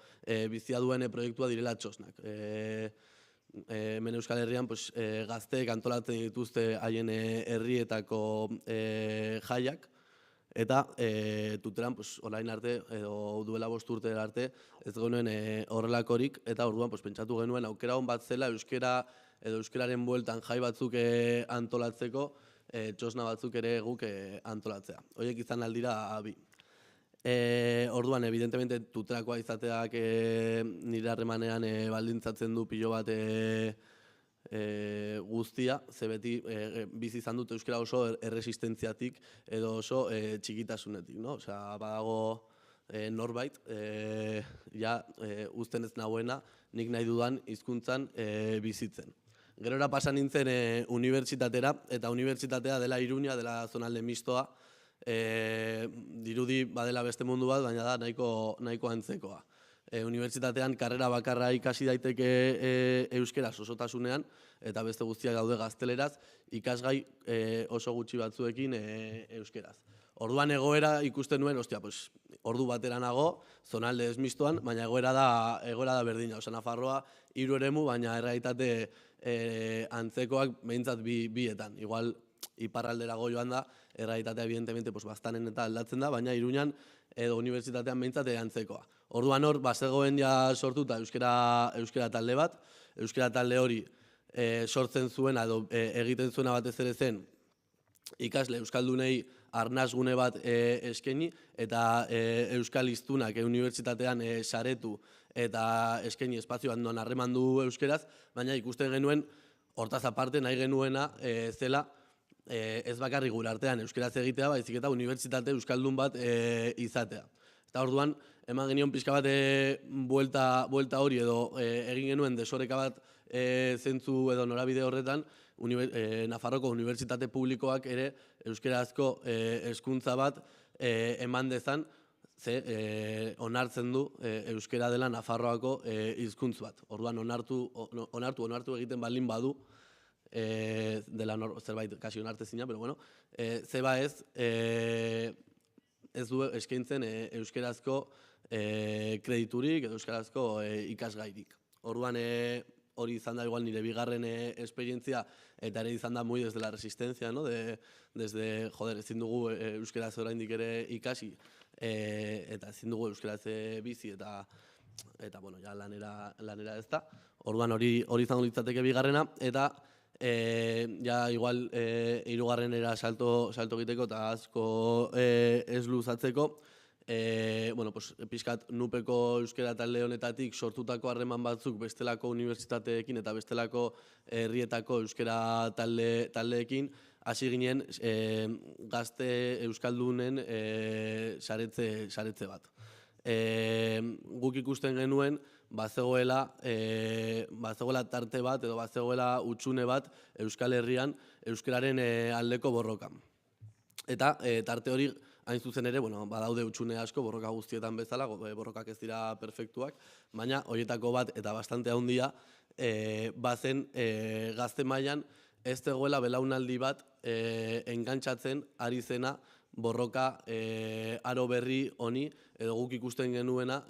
[SPEAKER 4] bizia duen proiektua direla txosnak. Hemen Euskal Herrian gazteek antolatzen dituzte haien herrietako jaiak, eta tuteran orain arte, edo duela 5 urte arte, ez genuen horrelakorik, eta orduan pentsatu genuen aukera on bat zela euskera edo euskararen bueltan jai batzuk antolatzeko, txosna batzuk ere guk antolatzea. Horiek izan aldira bi. Orduan, evidentemente, tuterakoa izateak nire harremanean baldintzatzen du pilo bat guztia, ze beti bizi izan dut euskara oso erresistentziatik edo oso txikitasunetik, no? Osea, badago norbait, uzten ez nagoena, nik nahi dudan hizkuntzan bizitzen. Gerora pasa nintzen unibertsitatera, eta unibertsitatea dela Iruña, dela zonalde mistoa, dirudi badela beste mundu bat, baina da nahiko antzekoa. Unibertsitatean karrera bakarra ikasi daiteke euskeraz osotasunean, eta beste guztiak daude gazteleraz, ikasgai oso gutxi batzuekin euskeraz. Orduan egoera ikusten nuen, ordu batera nago, zonalde ez mistoan, baina egoera da berdina. Osa, Nafarroa 3 eremu, baina errealitate antzekoak behintzat bietan. Igual, iparralderago joan da, errealitatea evidentemente bastanen eta aldatzen da, baina Iruñan edo unibertsitatean behintzat antzekoa. Orduan hor, bazegoen ja sortuta euskera talde bat, euskera talde hori sortzen zuena edo egiten zuena batez ere zen ikasle euskaldunei arnasgune bat eskaini eta euskal hiztunak unibertsitatean saretu eta eskaini espazioan non harreman du euskeraz, baina ikusten genuen hortaz aparte nahi genuena zela ez bakarrik gure artean euskeraz egitea, baizik eta unibertsitate euskaldun bat izatea. Eta orduan, eman genion pixka bat buelta hori edo egin genuen desoreka bat zentzu edo norabide horretan, Nafarroko unibertsitate publikoak ere euskerazko hezkuntza bat eman dezan, ze onartzen du euskera dela Nafarroako hizkuntz bat. Orduan onartu egiten baldin badu, dela zerbait kasi onartezina, pero bueno, zeba ez du eskaintzen euskerazko krediturik edo euskarazko ikasgairik. Orduan hori izan da igual nire bigarren esperientzia eta ere izan da muy desde la resistencia, ¿no? Desde, ezin dugu euskeraz oraindik ere ikasi eta ezin dugu euskeraz bizi eta bueno, ja lanera ez da. Orduan hori izango litzateke bigarrena eta ja igual hirugarrenera salto egiteko eta asko ez luzatzeko, bueno, pixkat nupeko euskera talde honetatik sortutako harreman batzuk bestelako unibertsitateekin eta bestelako herrietako euskera taldeekin hasi ginen gazte euskaldunen saretze bat. Guk ikusten genuen bazegoela tarte bat edo bazegoela hutsune bat Euskal Herrian euskararen aldeko borrokan. Eta tarte hori hain zuzen ere, badaude hutsune asko borroka guztietan bezala, borrokak ez dira perfektuak, baina horietako bat eta bastante handia bazen gazte mailan ez zegoela belaunaldi bat engantzatzen ari zena borroka aro berri honi, edo guk ikusten genuena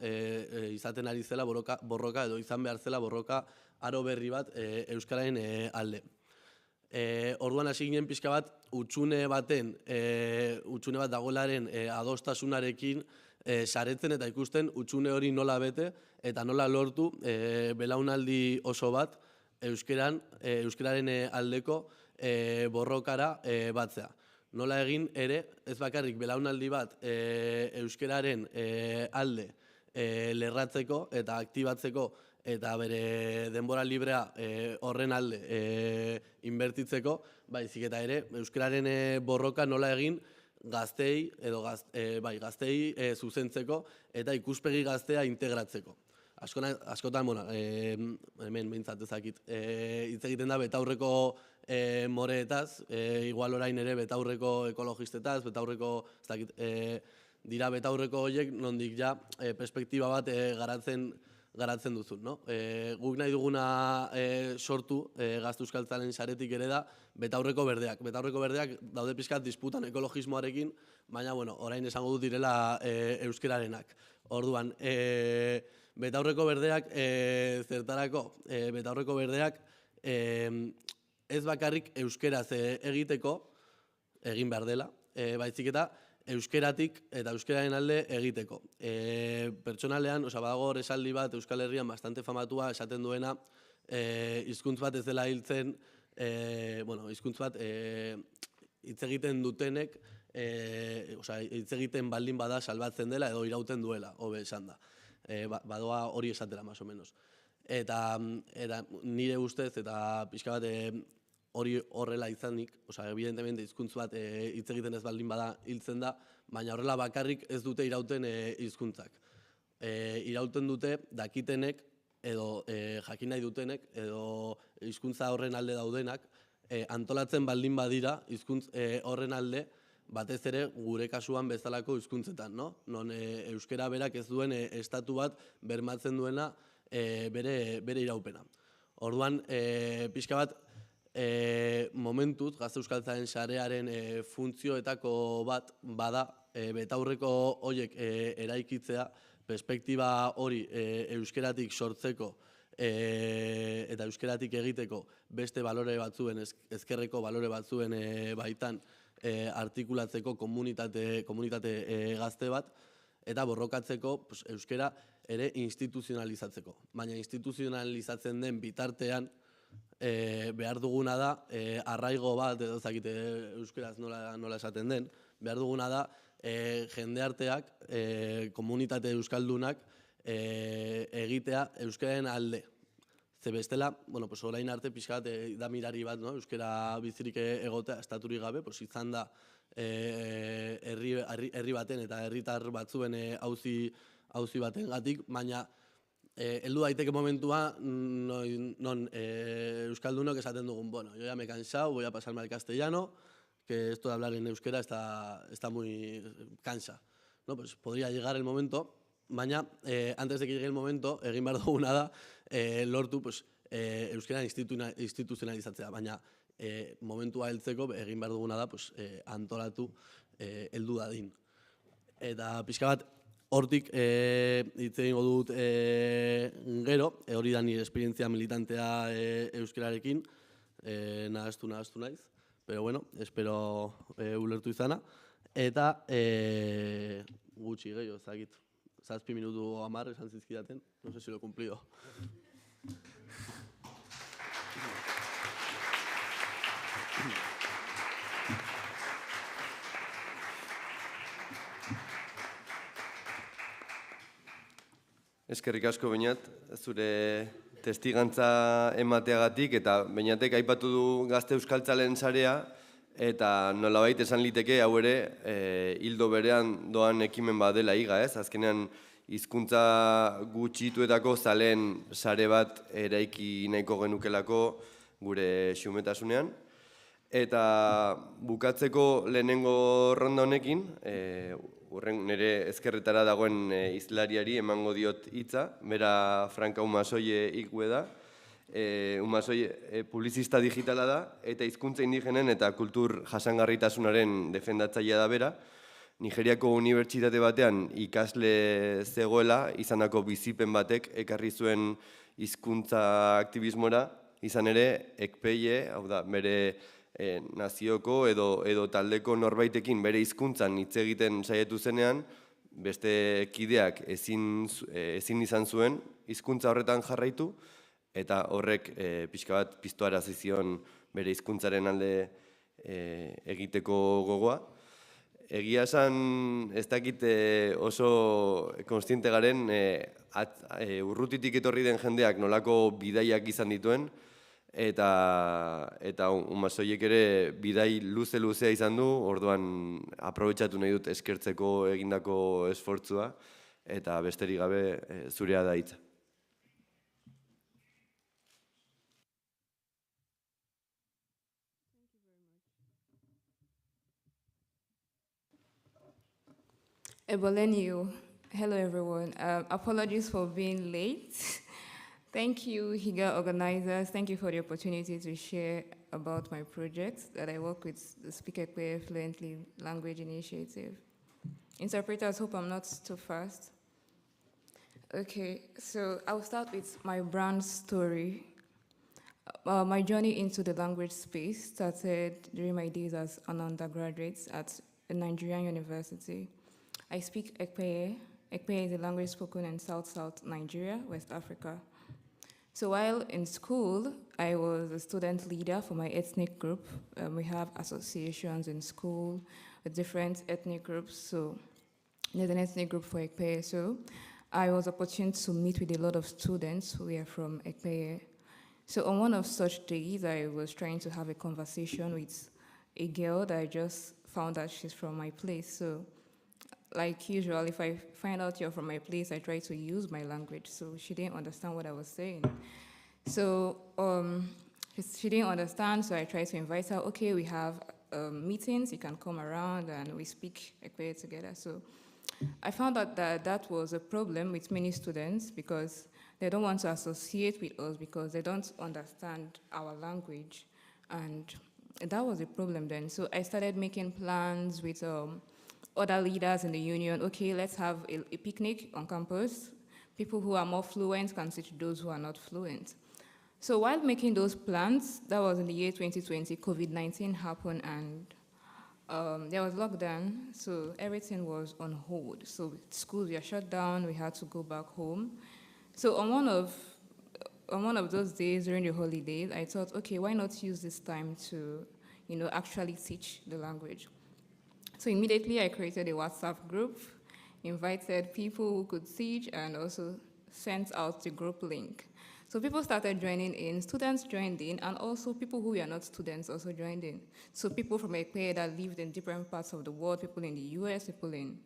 [SPEAKER 4] izaten ari zela borroka edo izan behar zela borroka aro berri bat euskararen alde. Orduan hasi ginen pixka bat hutsune bat dagoelaren adostasunarekin saretzen eta ikusten hutsune hori nola bete eta nola lortu belaunaldi oso bat euskararen aldeko borrokara batzea. Nola egin ere, ez bakarrik belaunaldi bat euskararen alde lerratzeko eta aktibatzeko eta bere denbora librea horren alde inbertitzeko, baizik eta ere euskararen borroka nola egin gaztei zuzentzeko eta ikuspegi gaztea integratzeko. Askotan, hemen behintzat ezakit, hitz egiten da betaurreko moreetaz, igual orain ere betaurreko ekologistetaz, betaurreko dira betaurreko horiek nondik ja perspektiba bat garatzen duzun. Guk nahi duguna sortu Gazte Euskaltzalen saretik ere da betaurreko berdeak. Betaurreko berdeak daude pixkat disputan ekologismoarekin, baina orain esango dut direla euskerarenak. Orduan, betaurreko berdeak zertarako? Betaurreko berdeak ez bakarrik euskeraz egiteko, egin behar dela, baizik eta euskeratik eta euskeraren alde egiteko. Pertsonalean, badago hor esaldi bat Euskal Herrian bastante famatua esaten duena, hizkuntz bat ez dela hiltzen, hizkuntz bat hitz egiten dutenek, hitz egiten baldin bada salbatzen dela edo irauten duela, hobe esan da. Badoa hori esatera, más o menos. Eta nire ustez, eta pixka bat hori horrela izanik, evidentemente hizkuntz bat hitz egiten ez baldin bada hiltzen da, baina horrela bakarrik ez dute irauten hizkuntzak. Irauten dute dakitenek, edo jakin nahi dutenek, edo hizkuntza horren alde daudenak, antolatzen baldin badira hizkuntz horren alde, batez ere gure kasuan bezalako hizkuntzetan, non euskera berak ez duen estatu bat bermatzen duena bere iraupena. Orduan, pixka bat, momentuz, Gazte Euskaltzaren sarearen funtzioetako bat bada betaurreko horiek eraikitzea, perspektiba hori euskeratik sortzeko eta euskeratik egiteko beste balore batzuen, ezkerreko balore batzuen baitan artikulatzeko komunitate gazte bat, eta borrokatzeko euskera ere instituzionalizatzeko. Baina instituzionalizatzen den bitartean, behar duguna da, arraigo bat, edo zakite euskeraz nola esaten den, behar duguna da, jendearteak, komunitate euskaldunak egitea euskararen alde. Ze bestela, orain arte pixka bat da mirari bat, euskara bizirik egotea, estaturik gabe, izan da herri baten eta herritar batzuen auzi baten gatik, baina heldu daiteke momentua non euskaldunok esaten dugun, yo ya me he cansado, voy a pasarme al castellano, que esto de hablar en euskera está muy cansa. Podría llegar el momento, baina antes de que llegue el momento, egin behar duguna da, lortu euskera instituzionalizatzea, baina momentua heltzeko egin behar duguna da antolatu heldu dadin. Eta pixka bat, hortik hitz egingo dut gero, hori da nire esperientzia militantea euskerarekin, nahaztu naiz, pero bueno, espero ulertu izana, eta gutxi gehiago, ezagit, 7 minutu 10 esan zizkidaten, no sé si lo he cumplido.
[SPEAKER 1] Eskerrik asko Beñat, zure testigantza emateagatik, eta Beñatek aipatu du Gazte Euskaltzalen sarea, eta nolabait esan liteke hau ere hildo berean doan ekimen bat dela HIGA, ez? Azkenean Hizkuntza Gutxituetako zaleen sare bat eraiki nahiko genukelako gure xumetasunean. Eta bukatzeko lehenengo ronda honekin, nire ezkerretara dagoen hizlariari emango diot hitza, bera Franka Umasoie ikue da, Umasoie publizista digitala da, eta hizkuntza indigenen eta kultur jasangarritasunaren defendatzailea da bera. Nigeriako unibertsitate batean ikasle zegoela, izandako bizipen batek ekarri zuen hizkuntza aktivismora, izan ere, ekpeie, hau da, bere nazioko edo taldeko norbaitekin bere hizkuntzan hitz egiten saiatu zenean, beste kideak ezin izan zuen hizkuntza horretan jarraitu, eta horrek pixka bat piztuarazi zion bere hizkuntzaren alde egiteko gogoa. Egia esan ez dakit oso kontziente garen urrutitik etorri den jendeak nolako bidaiak izan dituen, eta Umasoiek ere bidai luzea izan du, orduan aprobetxatu nahi dut eskertzeko egindako esfortzua, eta besterik gabe zurea da hitza.
[SPEAKER 5] Eboleniu. Hello, everyone. Apologies for being late. Thank you, HIGA organizers. Thank you for the opportunity to share about my project that I work with the Speak Ekwe Fluently Language Initiative. Interpreters, hope I'm not too fast. Okay, so I'll start with my brand story. My journey into the language space started during my days as an undergraduate at a Nigerian university. I speak Ekwe. Ekwe is a language spoken in South Nigeria, West Africa. So while in school, I was a student leader for my ethnic group. We have associations in school with different ethnic groups. So there's an ethnic group for Ekwe. So I was opportune to meet with a lot of students who were from Ekwe. So on one of such days, I was trying to have a conversation with a girl that I just found out she's from my place. So like usual, if I find out you're from my place, I try to use my language. So she didn't understand what I was saying. So she didn't understand, so I tried to invite her. Okay, we have meetings, you can come around and we speak Ekwe together. So I found out that that was a problem with many students because they don't want to associate with us because they don't understand our language. And that was a problem then. So I started making plans with other leaders in the union. Okay, let's have a picnic on campus. People who are more fluent can teach those who are not fluent. So while making those plans, that was in the year 2020, COVID-19 happened and there was lockdown, so everything was on hold. So schools were shut down, we had to go back home. So on one of those days during the holidays, I thought, okay, why not use this time to, actually teach the language? So immediately I created a WhatsApp group, invited people who could teach, and also sent out the group link. So people started joining in, students joined in, and also people who were not students also joined in. So people from Ekwe that lived in different parts of the world, people in the US, people in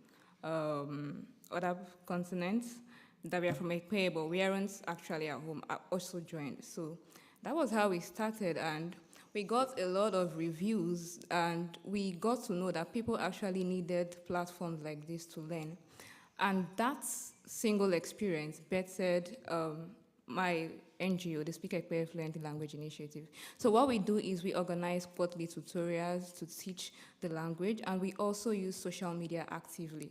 [SPEAKER 5] other continents that were from Ekwe, but we weren't actually at home, also joined. So that was how we started, and we got a lot of reviews, and we got to know that people actually needed platforms like this to learn. And that single experience bettered my NGO, the Speak Ekwe Fluently Language Initiative. So what we do is we organize quarterly tutorials to teach the language, and we also use social media actively.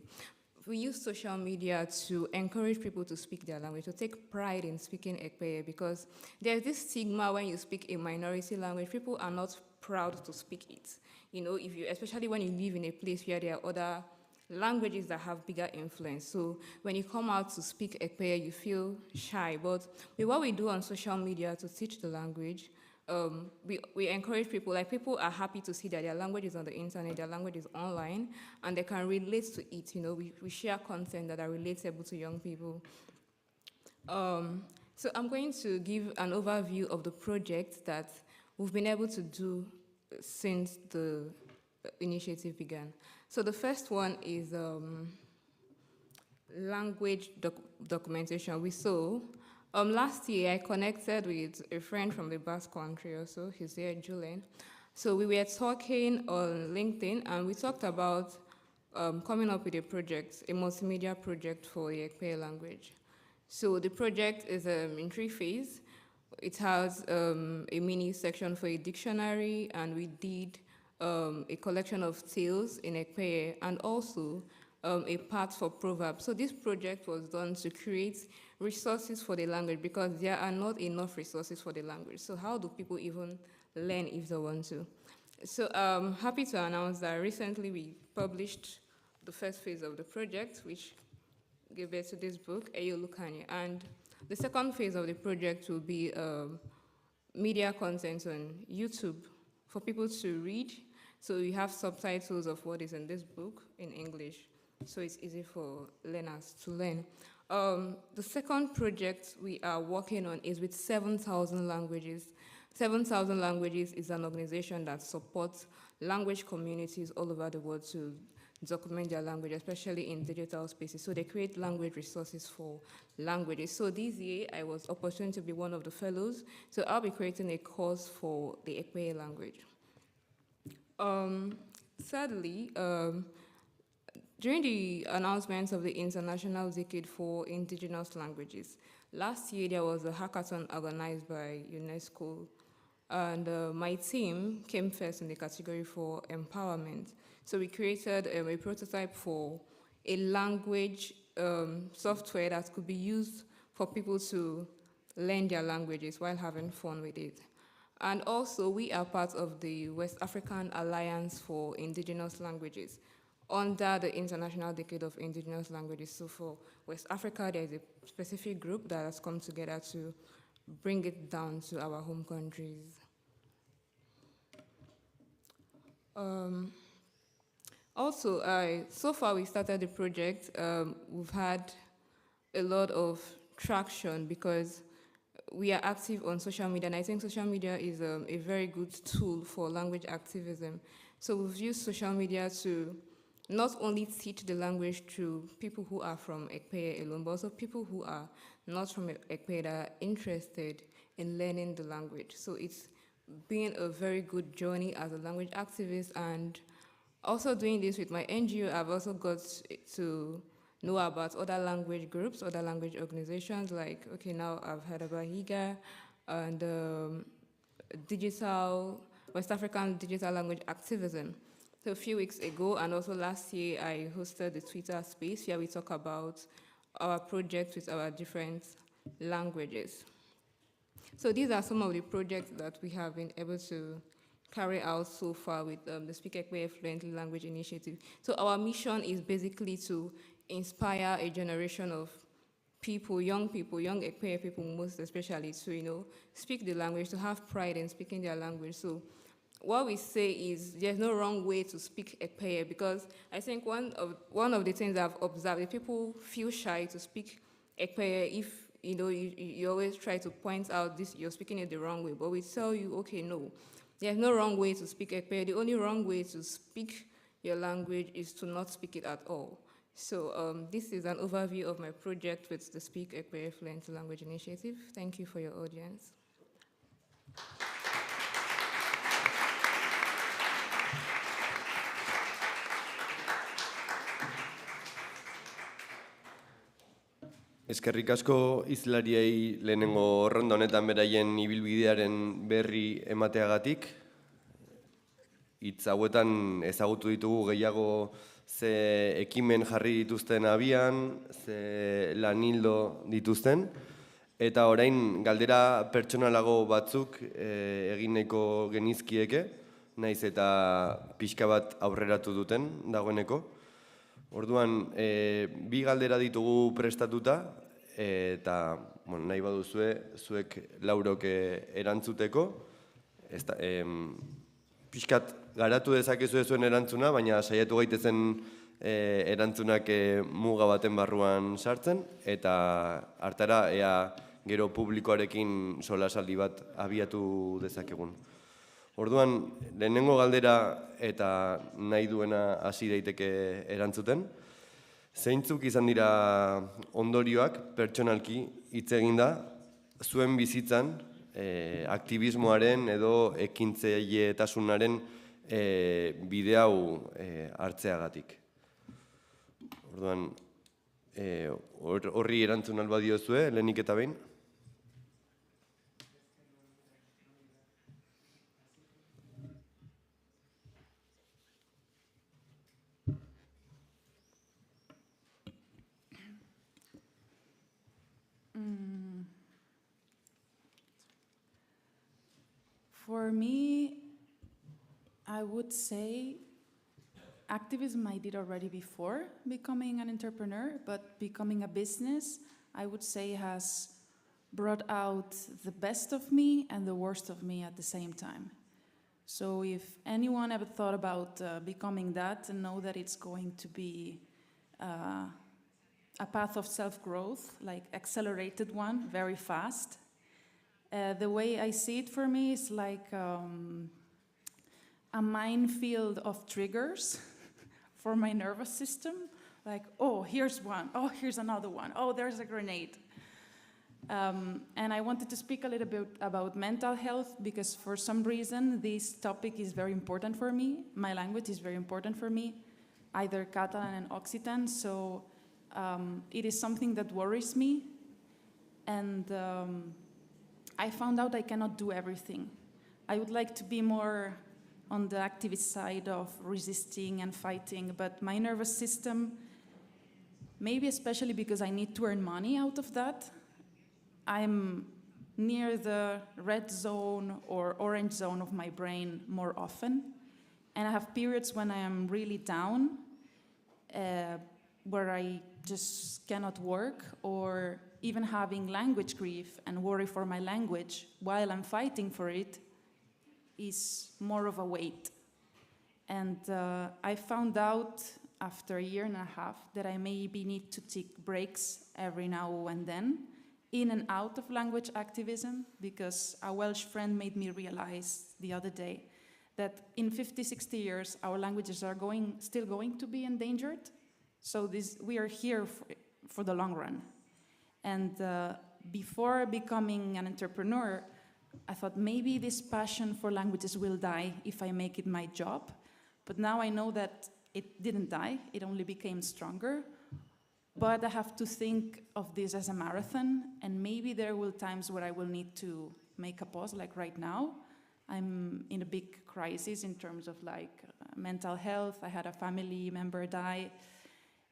[SPEAKER 5] We use social media to encourage people to speak their language, to take pride in speaking Ekwe, because there's this stigma when you speak a minority language, people are not proud to speak it. Especially when you live in a place where there are other languages that have bigger influence. So when you come out to speak Ekwe, you feel shy. But with what we do on social media to teach the language, we encourage people, like people are happy to see that their language is on the internet, their language is online, and they can relate to it. We share content that are relatable to young people. So I'm going to give an overview of the project that we've been able to do since the initiative began. So the first one is language documentation. We saw last year I connected with a friend from the Basque country also. He's here, Julian. So we were talking on LinkedIn, and we talked about coming up with a project, a multimedia project for the Ekwe language. So the project is in 3 phases. It has a mini section for a dictionary, and we did a collection of tales in Ekwe, and also a part for proverbs. So this project was done to create resources for the language because there are not enough resources for the language. So how do people even learn if they want to? So I'm happy to announce that recently we published the first phase of the project, which gave birth to this book, Eyolukanye. And the second phase of the project will be media content on YouTube for people to read. So we have subtitles of what is in this book in English, so it's easy for learners to learn. The second project we are working on is with 7,000 languages. 7,000 Languages is an organization that supports language communities all over the world to document their language, especially in digital spaces. So they create language resources for languages. So this year, I was opportune to be one of the fellows. So I'll be creating a course for the Ekwe language. Sadly, During the announcements of the International Decade for Indigenous Languages, last year there was a hackathon organized by UNESCO, and my team came first in the category for empowerment. So we created a prototype for a language software that could be used for people to learn their languages while having fun with it. And also, we are part of the West African Alliance for Indigenous Languages under the International Decade of Indigenous Languages. So for West Africa, there's a specific group that has come together to bring it down to our home countries. Also, so far we started the project, we've had a lot of traction because we are active on social media, and I think social media is a very good tool for language activism. So we've used social media to not only teach the language to people who are from Ekpeye alone, but also people who are not from Ekpeye that are interested in learning the language. So it's been a very good journey as a language activist, and also doing this with my NGO, I've also got to know about other language groups, other language organizations, like, okay, now I've heard about HIGA and West African digital language activism. So a few weeks ago, and also last year, I hosted the Twitter space where we talk about our projects with our different languages. So these are some of the projects that we have been able to carry out so far with the Speak Ekpeye Fluently Language Initiative. So our mission is basically to inspire a generation of people, young Ekpeye people most especially, to speak the language, to have pride in speaking their language. So what we say is there's no wrong way to speak Ekpeye, because I think one of the things I've observed is people feel shy to speak Ekpeye if you always try to point out this, you're speaking it the wrong way. But we tell you, okay, no, there's no wrong way to speak Ekpeye. The only wrong way to speak your language is to not speak it at all. So this is an overview of my project with the Speak Ekpeye Fluently Language Initiative. Thank you for your audience.
[SPEAKER 1] Eskerrik asko hizlariei lehenengo ronda honetan beraien ibilbidearen berri emateagatik. Hitz hauetan ezagutu ditugu gehiago ze ekimen jarri dituzten abian, ze lan ildo dituzten, eta orain galdera pertsonalago batzuk egin nahiko genizkieke, naiz eta pixka bat aurreratu duten dagoeneko. Orduan, bi galdera ditugu prestatuta, eta nahi baduzue zuek laurok erantzuteko. Pixkat garatu dezakezue zuen erantzuna, baina saiatu gaitezen erantzunak muga baten barruan sartzen, eta hartara ea gero publikoarekin solasaldi bat abiatu dezakegun. Orduan, lehenengo galdera eta nahi duena hasi daiteke erantzuten. Zeintzuk izan dira ondorioak pertsonalki hitz eginda zuen bizitzan aktivismoaren edo ekintzailetasunaren bide hau hartzeagatik. Orduan, horri erantzun alba diozue, lehenik eta behin.
[SPEAKER 3] For me, I would say activism I did already before becoming an entrepreneur, but becoming a business, I would say, has brought out the best of me and the worst of me at the same time. So if anyone ever thought about becoming that, and know that it's going to be a path of self-growth, like accelerated one, very fast. The way I see it for me is like a minefield of triggers for my nervous system. Like, oh, here's one. Oh, here's another one. Oh, there's a grenade. And I wanted to speak a little bit about mental health because for some reason this topic is very important for me. My language is very important for me. either Catalan and Occitan, so it is something that worries me. And I found out I cannot do everything. I would like to be more on the activist side of resisting and fighting, but my nervous system, maybe especially because I need to earn money out of that, I'm near the red zone or orange zone of my brain more often. And I have periods when I am really down, where I just cannot work, or even having language grief and worry for my language while I'm fighting for it is more of a weight. And I found out after a year and a half that I maybe need to take breaks every now and then, in and out of language activism, because a Welsh friend made me realize the other day that in 50, 60 years, our languages are still going to be endangered. So we are here for the long run. And before becoming an entrepreneur, I thought maybe this passion for languages will die if I make it my job. But now I know that it didn't die, it only became stronger. But I have to think of this as a marathon, and maybe there will times where I will need to make a pause, like right now. I'm in a big crisis in terms of mental health. I had a family member die.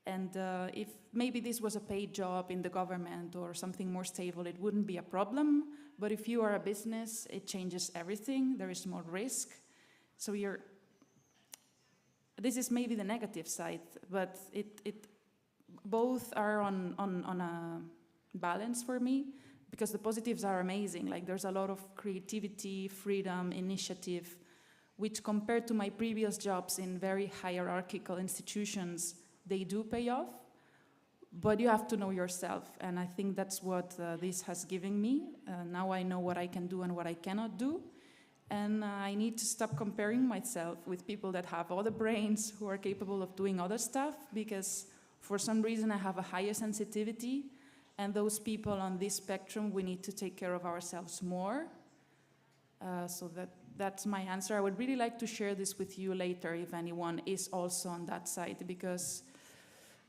[SPEAKER 3] And if maybe this was a paid job in the government or something more stable, it wouldn't be a problem. But if you are a business, it changes everything. There is more risk. So this is maybe the negative side, but both are on a balance for me, because the positives are amazing. Like, there's a lot of creativity, freedom, initiative, which compared to my previous jobs in very hierarchical institutions, they do pay off. But you have to know yourself, and I think that's what this has given me. Now I know what I can do and what I cannot do, and I need to stop comparing myself with people that have other brains who are capable of doing other stuff, because for some reason I have a higher sensitivity, and those people on this spectrum, we need to take care of ourselves more. So that's my answer. I would really like to share this with you later if anyone is also on that side, because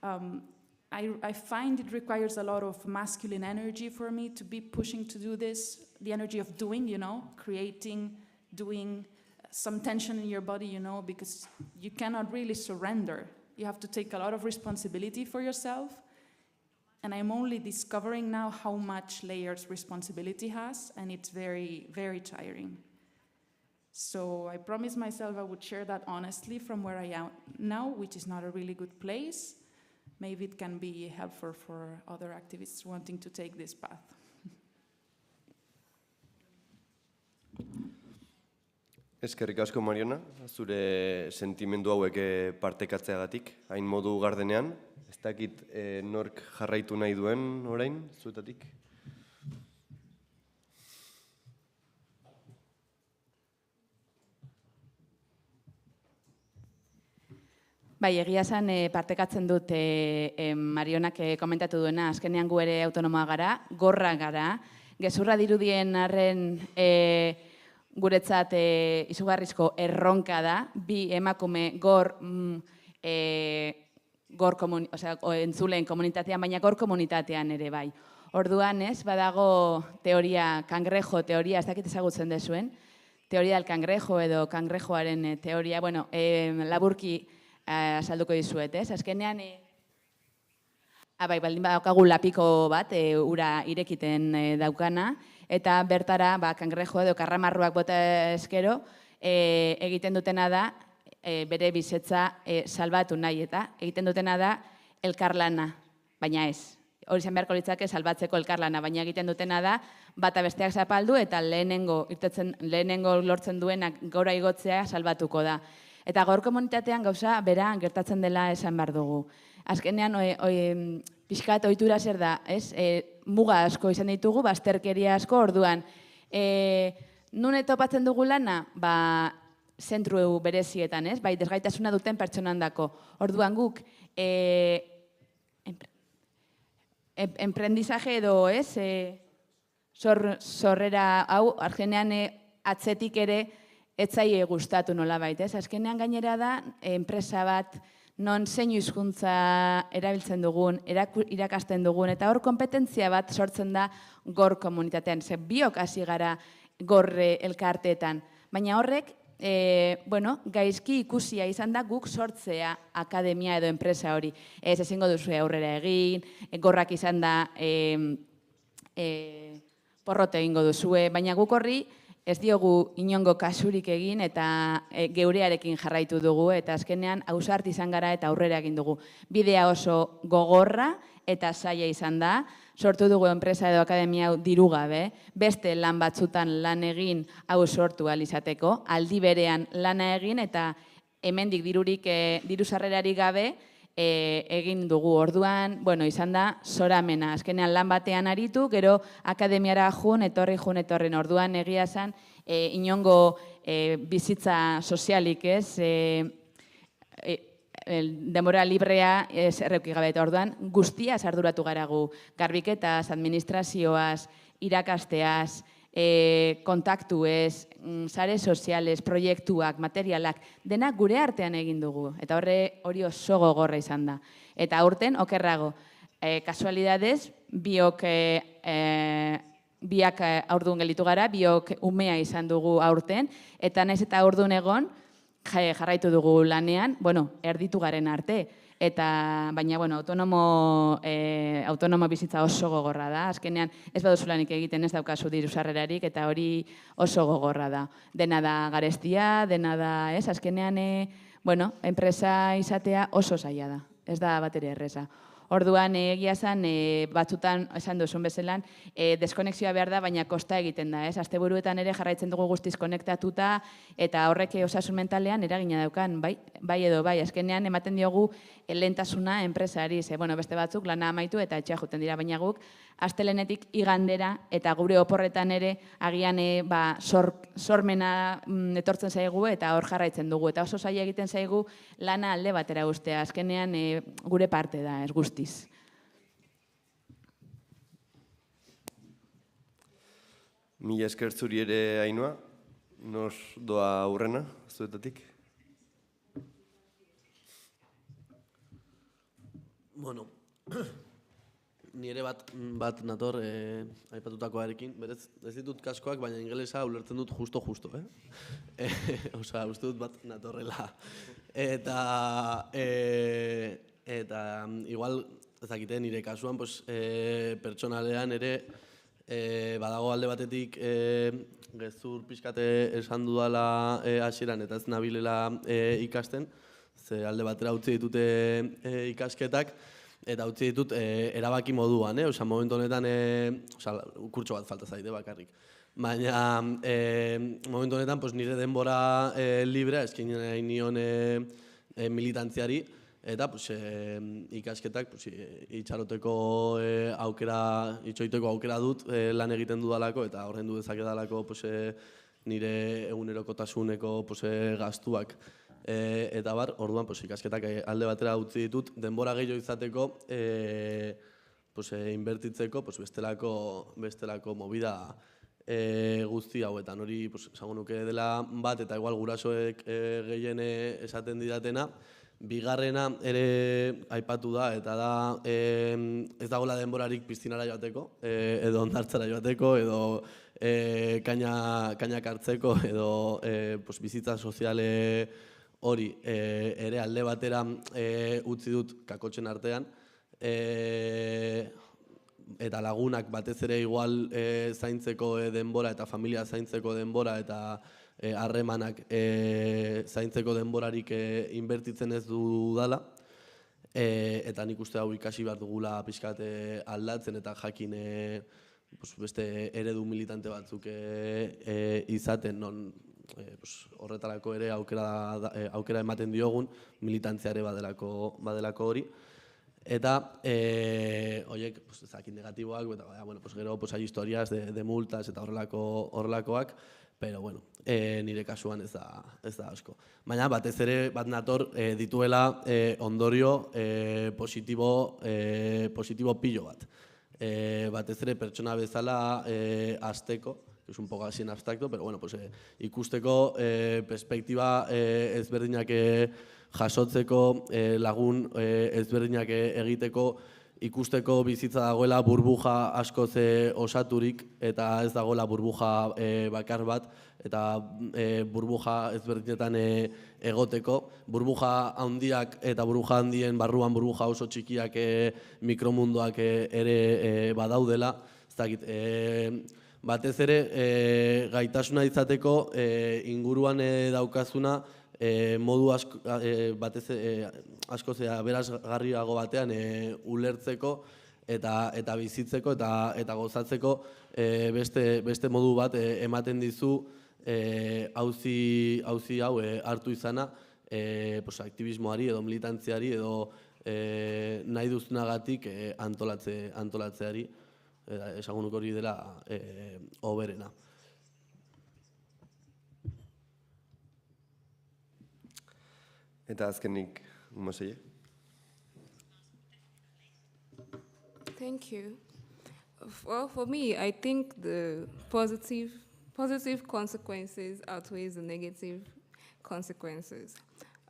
[SPEAKER 3] I find it requires a lot of masculine energy for me to be pushing to do this, the energy of doing, creating, doing, some tension in your body, because you cannot really surrender. You have to take a lot of responsibility for yourself. And I'm only discovering now how much layers responsibility has, and it's very, very tiring. So I promised myself I would share that honestly from where I am now, which is not a really good place. Maybe it can be helpful for other activists wanting to take this path.
[SPEAKER 1] Eskerrik asko, Mariona, zure sentimendu hauek partekatzeagatik, hain modu gardenean. Ez dakit nork jarraitu nahi duen orain, zuetatik?
[SPEAKER 2] Bai, egia esan partekatzen dut Marionak komentatu duena, azkenean gu ere autonomoa gara, gorra gara, gezurra dirudien arren guretzat izugarrizko erronka da, bi emakume entzuleen komunitatean, baina gor komunitatean ere bai. Orduan ez, badago teoria, kangrejo teoria, ez dakit ezagutzen dezuen, teoria del kangrejo edo kangrejoaren teoria, bueno, laburki azalduko dizuet, ez? Azkenean, baldin badaukagu lapiko bat, ura irekiten daukana, eta bertara kangrejo edo karramarruak bota eskero egiten dutena da bere bizetza salbatu nahi, eta egiten dutena da elkarlana, baina ez. Hori zen beharko litzake salbatzeko elkarlana, baina egiten dutena da bata besteak zapaldu eta lehenengo lortzen duenak gora igotzea salbatuko da. Eta gaur komunitatean gauza bera gertatzen dela esan behar dugu. Azkenean, pixkat ohitura zer da, ez? Muga asko izan ditugu, bazterkeria asko, orduan. Nune topatzen dugu lana? Zentru berezietan, ez? Bai, desgaitasuna duten pertsonan dako. Orduan guk, emprendizaje edo, ez? Sorrera hau, azkenean atzetik ere, etzaie gustatu nolabait, ez? Azkenean gainera da, enpresa bat non zein hizkuntza erabiltzen dugun, irakasten dugun, eta hor kompetentzia bat sortzen da gor komunitatean. Ze biok hasi gara gor elkarteetan, baina horrek gaizki ikusia izan da guk sortzea akademia edo enpresa hori. Ez ezingo duzu aurrera egin, gorrak izan da porrote egingo duzue, baina guk horri ez diogu inongo kasurik egin eta geurearekin jarraitu dugu eta azkenean ausart izan gara eta aurrera egin dugu. Bidea oso gogorra eta zaila izan da, sortu dugu enpresa edo akademia hau diru gabe, beste lan batzutan lan egin hau sortu ahal izateko, aldi berean lana egin eta hemendik diru sarrerarik gabe egin dugu. Orduan, izan da zoramena, azkenean lan batean aritu, gero akademiara jun, etorren. Orduan egia esan inongo bizitza sozialik ez, denbora librea erreuki gabe, eta orduan guztiaz arduratu gara gu, garbiketaz, administrazioaz, irakasteaz, kontaktuez, sare soziales, proiektuak, materialak, denak gure artean egin dugu, eta hori oso gogorra izan da. Eta aurten, okerrago, kasualidadez, biak aurdun gelitu gara, biok umea izan dugu aurten, eta naiz eta aurdun egon, jarraitu dugu lanean, erditu garen arte, baina autonomo bizitza oso gogorra da, azkenean ez baduzu lanik egiten ez daukazu diru sarrerarik eta hori oso gogorra da. Dena da garestia, dena da, azkenean, enpresa izatea oso zaila da, ez da batere erreza. Orduan, egia esan, batzutan, esan duzun bezelan, deskonexioa behar da, baina kosta egiten da, ez? Asteburuetan ere jarraitzen dugu guztiz konektatuta, eta horrek osasun mentalean eragina daukan, bai edo bai, azkenean ematen diogu lehentasuna enpresari, beste batzuk lana amaitu eta etxea juten dira, baina guk, astelenetik igandera, eta gure oporretan ere, agian sormena etortzen zaigu, eta hor jarraitzen dugu, eta oso zaila egiten zaigu lana alde batera ustea, azkenean gure parte da, ez guztiz.
[SPEAKER 1] Mila esker zuri ere, Ainhoa, nos doa aurrena, zuetatik.
[SPEAKER 4] Ni ere bat nator aipatutakoarekin, berez ez ditut kaskoak, baina ingelesa ulertzen dut justo, Osa, uste dut bat natorrela. Eta igual, ezakite nire kasuan, pertsonalean ere badago alde batetik gezur pixkate esan dudala hasieran eta ez nabilela ikasten, ze alde batera utzi ditute ikasketak, eta utzi ditut erabaki moduan, oza, momentu honetan, kurtso bat falta zaite bakarrik. Baina, momentu honetan, nire denbora librea eskin nahi nion militantziari, eta ikasketak itxaroiteko aukera dut lan egiten dudalako, eta horren du dezakedalako nire egunerokotasuneko gastuak. Eta orduan ikasketak alde batera utzi ditut, denbora gehiago izateko inbertitzeko bestelako movida guzti hauetan. Hori esango nuke dela bat, eta igual gurasoek gehien esaten didatena. Bigarrena ere aipatu da, eta da ez dagoela denborarik piztinara joateko, edo hondartzara joateko, edo kainak hartzeko, edo bizitza soziale hori ere alde batera utzi dut kakotxen artean, eta lagunak batez ere igual zaintzeko denbora eta familia zaintzeko denbora eta harremanak zaintzeko denborarik inbertitzen ez dudala, eta nik uste hau ikasi behar dugula pixkat aldatzen eta jakin beste eredu militante batzuk izaten, non horretarako ere aukera ematen diogun, militantzia ere badelako hori. Eta horiek ezakit negatiboak, gero hai historias de multas eta horrelakoak, pero nire kasuan ez da asko. Baina batez ere bat nator dituela ondorio positibo pilo bat. Batez ere pertsona bezala hasteko, que es un poco así en abstracto, pero ikusteko perspektiba ezberdinak jasotzeko, lagun ezberdinak egiteko, ikusteko bizitza dagoela burbuja askoz osaturik, eta ez dagoela burbuja bakar bat, eta burbuja ezberdinetan egoteko. Burbuja handiak eta burbuja handien barruan burbuja oso txikiak mikromundoak ere badaudela. Ez dakit, batez ere gaitasuna izateko inguruan daukazuna modu askoz aberasgarriago batean ulertzeko eta bizitzeko eta gozatzeko beste modu bat ematen dizu auzi hau hartu izana aktivismoari edo militantziari edo nahi duzunagatik antolatzeari, esagunuk hori dela hoberena.
[SPEAKER 1] Eta azkenik, Moseie.
[SPEAKER 5] Thank you. Well, for me, I think the positive consequences outweighs the negative consequences.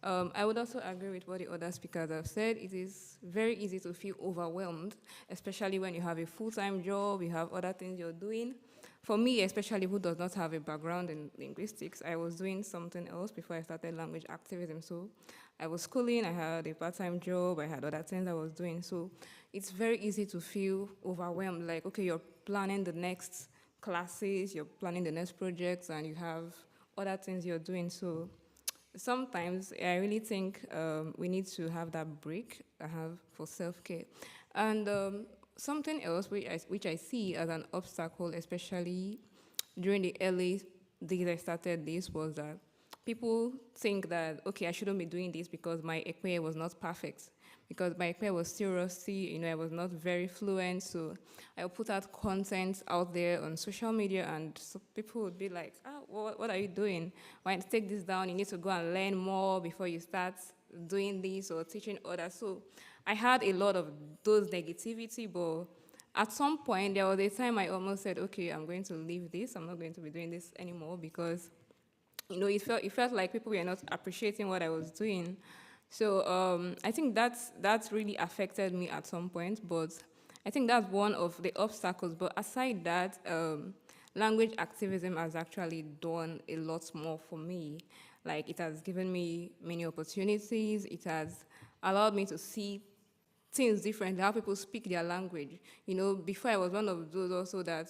[SPEAKER 5] I would also agree with what the other speakers have said. It is very easy to feel overwhelmed, especially when you have a full-time job, you have other things you're doing. For me, especially who does not have a background in linguistics, I was doing something else before I started language activism. So I was schooling, I had a part-time job, I had other things I was doing. So it's very easy to feel overwhelmed, like, okay, you're planning the next classes, you're planning the next projects, and you have other things you're doing. So sometimes I really think we need to have that break I have for self-care. And something else which I see as an obstacle, especially during the early days I started this, was that people think that, okay, I shouldn't be doing this because my Ekwe was not perfect, because my Ekwe was still rusty, I was not very fluent, so I would put out content out there on social media, and so people would be like, what are you doing? Why don't you take this down? You need to go and learn more before you start doing this or teaching others. So I had a lot of those negativity, but at some point, there was a time I almost said, okay, I'm going to leave this. I'm not going to be doing this anymore because, it felt like people were not appreciating what I was doing. So I think that's really affected me at some point, but I think that's one of the obstacles. But aside that, language activism has actually done a lot more for me. Like, it has given me many opportunities. It has allowed me to see things differently, how people speak their language. Before I was one of those also that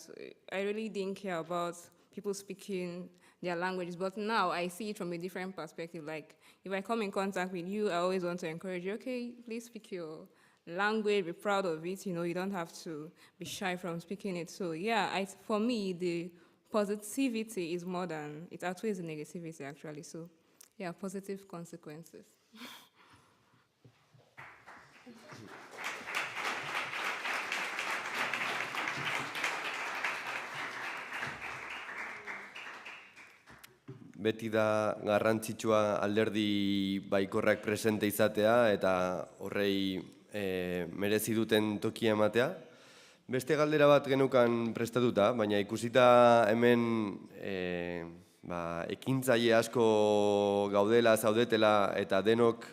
[SPEAKER 5] I really didn't care about people speaking their languages, but now I see it from a different perspective. Like, if I come in contact with you, I always want to encourage you, okay, please speak your language, be proud of it, you don't have to be shy from speaking it. So yeah, for me, the positivity is more than, it outweighs the negativity actually. So yeah, positive consequences.
[SPEAKER 1] Beti da garrantzitsua alderdi baikorrak presente izatea eta horrei merezi duten tokia ematea. Beste galdera bat genukan prestatuta, baina ikusita hemen ekintzaile asko gaudela, zaudetela eta denok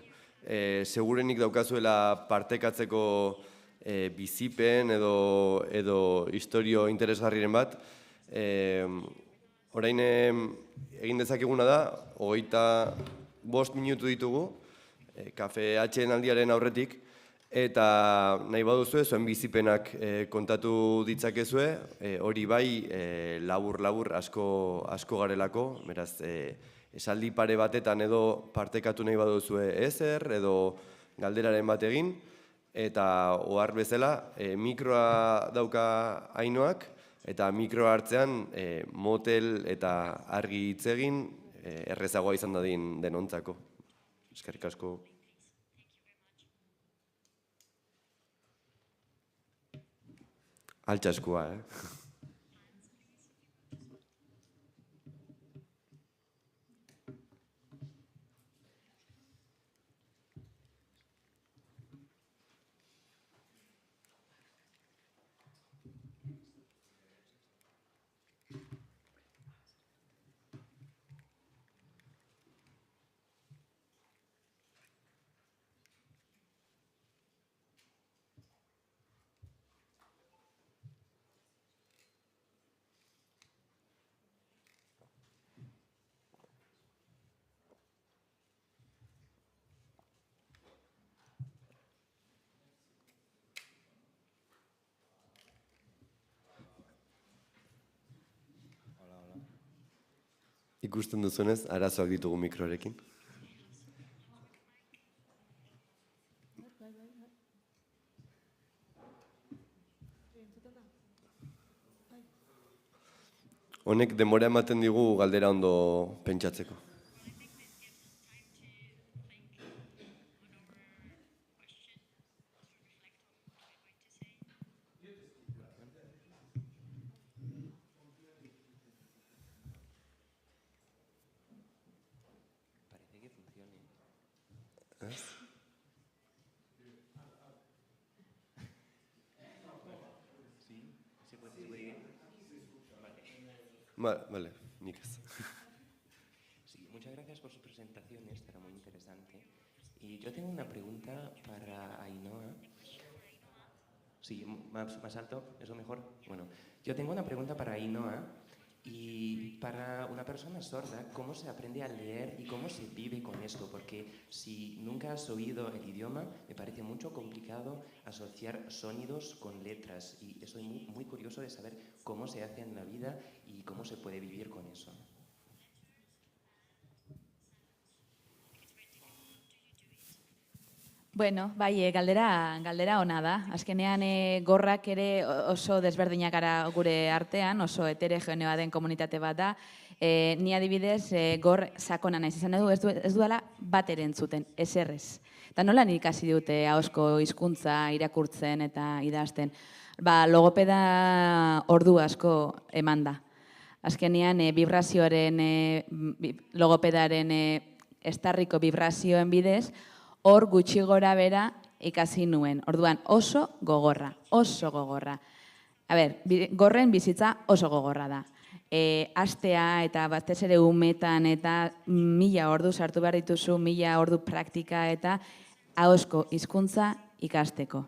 [SPEAKER 1] segurenik daukazuela partekatzeko bizipen edo istorio interesgarriren bat. Orain egin dezakeguna da, 25 minutu ditugu, kafe atxeen aldiaren aurretik, eta nahi baduzue, zuen bizipenak kontatu ditzakezue, hori bai labur asko garelako, beraz, esaldi pare batetan edo partekatu nahi baduzue ezer, edo galderaren bat egin, eta ohar bezala, mikroa dauka Ainoak, eta mikro hartzean motel eta argi hitz egin errezagoa izan dadin denontzako. Eskerrik asko. Altxaskua, Ikusten duzunez, arazoak ditugu mikrorekin. Honek denbora ematen digu galdera ondo pentsatzeko. Vale, nik ez.
[SPEAKER 6] Sí, muchas gracias por sus presentaciones, era muy interesante. Y yo tengo una pregunta para Ainhoa. Sí, más alto, ¿eso mejor? Bueno, yo tengo una pregunta para Ainhoa. Y para una persona sorda, ¿cómo se aprende a leer y cómo se vive con esto? Porque si nunca has oído el idioma, me parece mucho complicado asociar sonidos con letras. Y estoy muy curioso de saber cómo se hace en la vida y cómo se puede vivir con eso.
[SPEAKER 2] Bueno, bai, galdera ona da. Azkenean gorrak ere oso desberdinak gara gure artean, oso heterogeneoa den komunitate bat da. Ni adibidez, gor sakona naiz izan edu, ez duela bat ere entzuten, eserrez. Eta nola nik ikasi dute ahozko hizkuntza irakurtzen eta idazten. Logopeda ordu asko eman da. Azkenean, vibrazioaren, logopedaren estarriko vibrazioen bidez, hor gutxi gora bera ikasi nuen. Orduan oso gogorra. Gorren bizitza oso gogorra da. Astea eta batez ere umetan eta 1000 ordu sartu behar dituzu, 1000 ordu praktika eta ahozko hizkuntza ikasteko.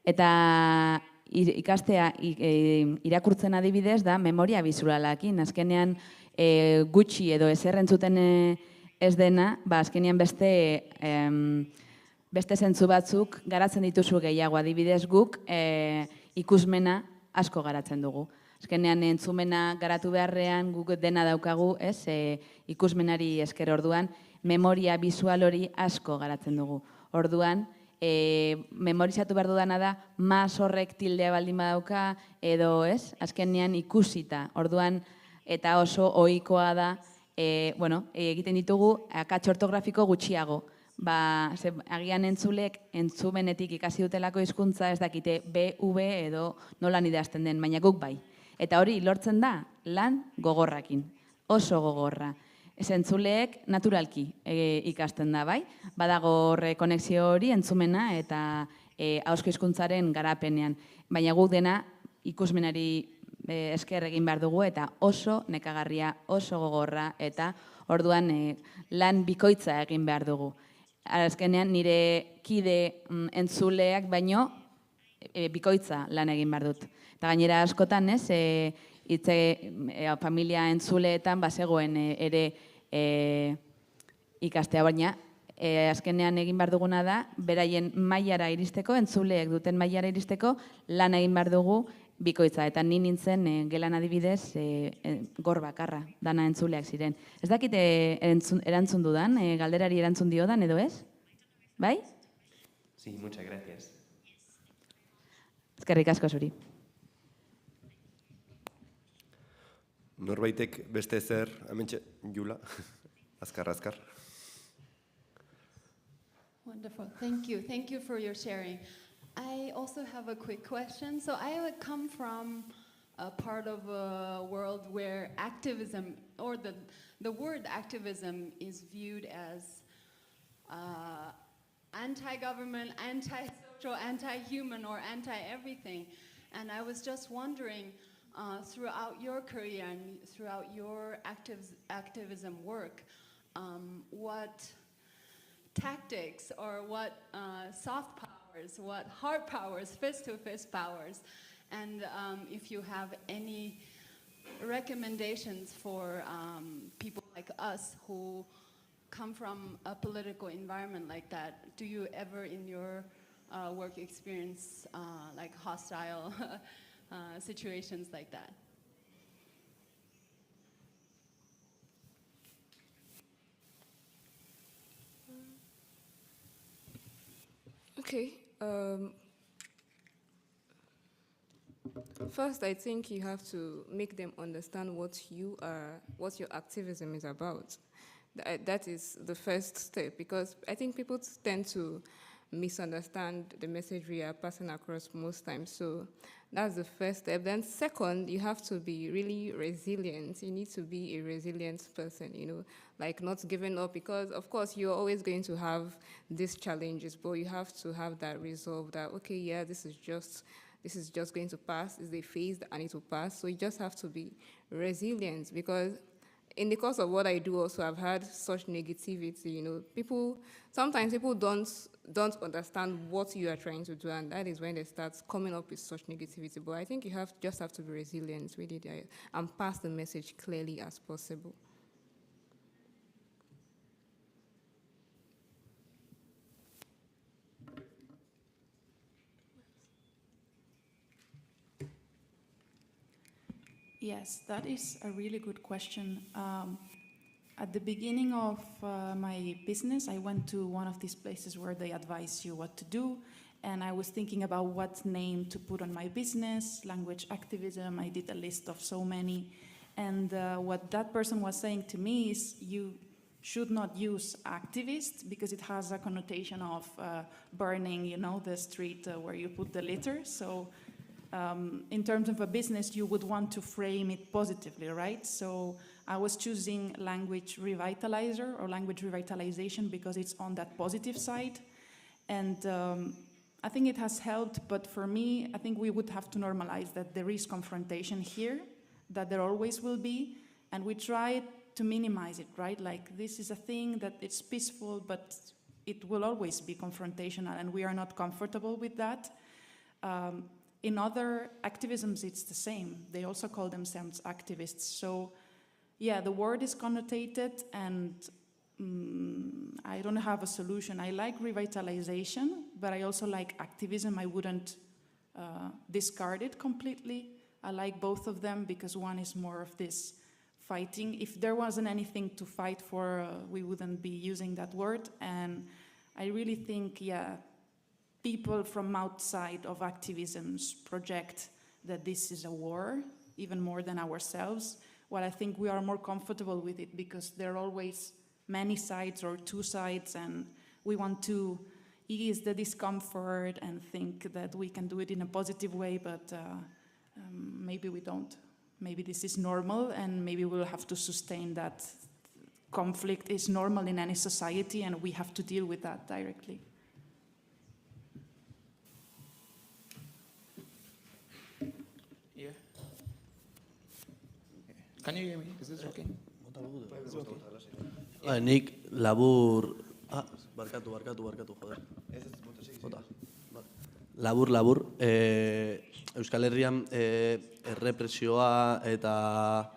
[SPEAKER 2] Eta ikastea irakurtzen adibidez da memoria bizulalakin. Azkenean gutxi edo ezer entzuten ez dena, azkenean beste zentzu batzuk garatzen dituzu gehiago. Adibidez guk ikusmena asko garatzen dugu. Azkenean entzumena garatu beharrean guk dena daukagu, ikusmenari esker orduan, memoria bizual hori asko garatzen dugu. Orduan, memorizatu behar dudana da, mas horrek tildea baldin badauka, edo azkenean ikusita. Orduan, eta oso ohikoa da, egiten ditugu akats ortografiko gutxiago. Agian entzulek entzumenetik ikasi dutelako hizkuntza ez dakite BV edo nolan idazten den, baina guk bai. Eta hori lortzen da lan gogorrakin, oso gogorra. Ez entzuleek naturalki ikasten da, bai? Badago horre konexio hori entzumena eta ahozko hizkuntzaren garapenean. Baina guk dena ikusmenari esker egin behar dugu eta oso nekagarria, oso gogorra eta orduan lan bikoitza egin behar dugu. Azkenean nire kide entzuleak baino bikoitza lan egin behar dut. Eta gainera askotan familia entzuleetan bazegoen ere ikastea, baina azkenean egin behar duguna da, beraien mailara iristeko, entzuleek duten mailara iristeko, lan egin behar dugu bikoitza. Eta ni nintzen gelan adibidez gor bakarra, dana entzuleak ziren. Ez dakite erantzun dudan, galderari erantzun diodan edo ez? Bai?
[SPEAKER 6] Sí, muchas gracias.
[SPEAKER 2] Eskerrik asko zuri.
[SPEAKER 1] Norbaitek beste ezer, hementxe, Jula, azkar.
[SPEAKER 7] Wonderful, thank you. Thank you for your sharing. I also have a quick question. So I come from a part of a world where activism, or the word activism is viewed as anti-government, anti-social, anti-human, or anti-everything. And I was just wondering, throughout your career and throughout your activism work, what tactics or what soft powers, what hard powers, fist-to-fist powers, and if you have any recommendations for people like us who come from a political environment like that. Do you ever in your work experience like hostile situations like that?
[SPEAKER 5] Okay. First, I think you have to make them understand what your activism is about. That is the first step, because I think people tend to misunderstand the message we are passing across most times. So that's the first step. Then second, you have to be really resilient. You need to be a resilient person, like not giving up, because of course you're always going to have these challenges, but you have to have that resolve that, okay, yeah, this is just going to pass. It's a phase that I need to pass. So you just have to be resilient, because in the course of what I do also, I've had such negativity, sometimes people don't understand what you are trying to do, and that is when they start coming up with such negativity. But I think you just have to be resilient, really, and pass the message clearly as possible.
[SPEAKER 3] Yes, that is a really good question. At the beginning of my business, I went to one of these places where they advise you what to do, and I was thinking about what name to put on my business, language activism. I did a list of so many, and what that person was saying to me is you should not use activist because it has a connotation of burning, the street where you put the litter. So in terms of a business, you would want to frame it positively, right? So I was choosing language revitalizer or language revitalization because it's on that positive side. And I think it has helped, but for me, I think we would have to normalize that there is confrontation here, that there always will be, and we try to minimize it, right? Like, this is a thing that it's peaceful, but it will always be confrontational, and we are not comfortable with that. In other activisms, it's the same. They also call themselves activists. So, yeah, the word is connotated, and I don't have a solution. I like revitalization, but I also like activism. I wouldn't discard it completely. I like both of them because one is more of this fighting. If there wasn't anything to fight for, we wouldn't be using that word. And I really think, yeah, people from outside of activisms project that this is a war, even more than ourselves. Well, I think we are more comfortable with it because there are always many sides or two sides, and we want to ease the discomfort and think that we can do it in a positive way, but maybe we don't. Maybe this is normal, and maybe we'll have to sustain that. Conflict is normal in any society, and we have to deal with that directly.
[SPEAKER 8] Can you hear me? Is this okay?
[SPEAKER 4] Nik labur... barkatu, joder. Labur. Euskal Herrian errepresioa eta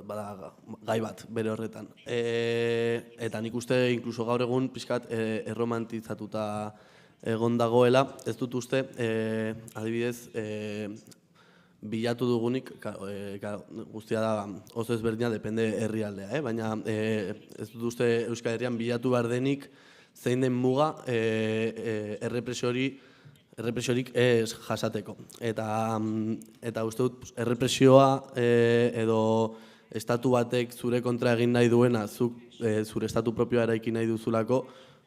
[SPEAKER 4] bada gai bat bere horretan. Eta nik uste, inkluso gaur egun, pixkat erromantizatuta egon dagoela. Ez dut uste, adibidez, bilatu dugunik, guztia da oso ezberdina, depende herrialdea, baina ez dut uste Euskal Herrian bilatu behar denik zein den muga errepresiorik ez jasateko. Eta uste dut errepresioa edo estatu batek zure kontra egin nahi duena, zure estatu propioa eraiki nahi duzulako,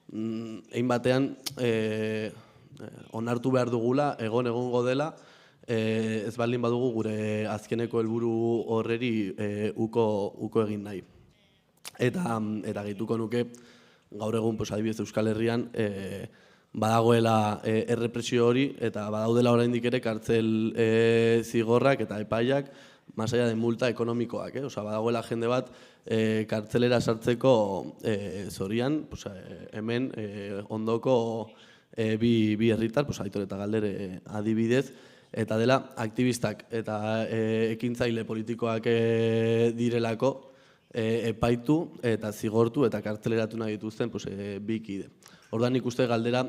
[SPEAKER 4] egin batean onartu behar dugula, egongo dela, ez baldin badugu gure azkeneko helburu horreri uko egin nahi. Eta gehituko nuke, gaur egun adibidez Euskal Herrian badagoela errepresio hori, eta badaudela oraindik ere kartzel zigorrak eta epaiak, masaia den multa ekonomikoak. Badagoela jende bat kartzelera sartzeko zorian, hemen ondoko bi herritar, Aitor eta Galder adibidez, eta dela aktivistak eta ekintzaile politikoak direlako epaitu eta zigortu eta kartzeleratu nahi dituzten bi kide. Orduan nik uste galdera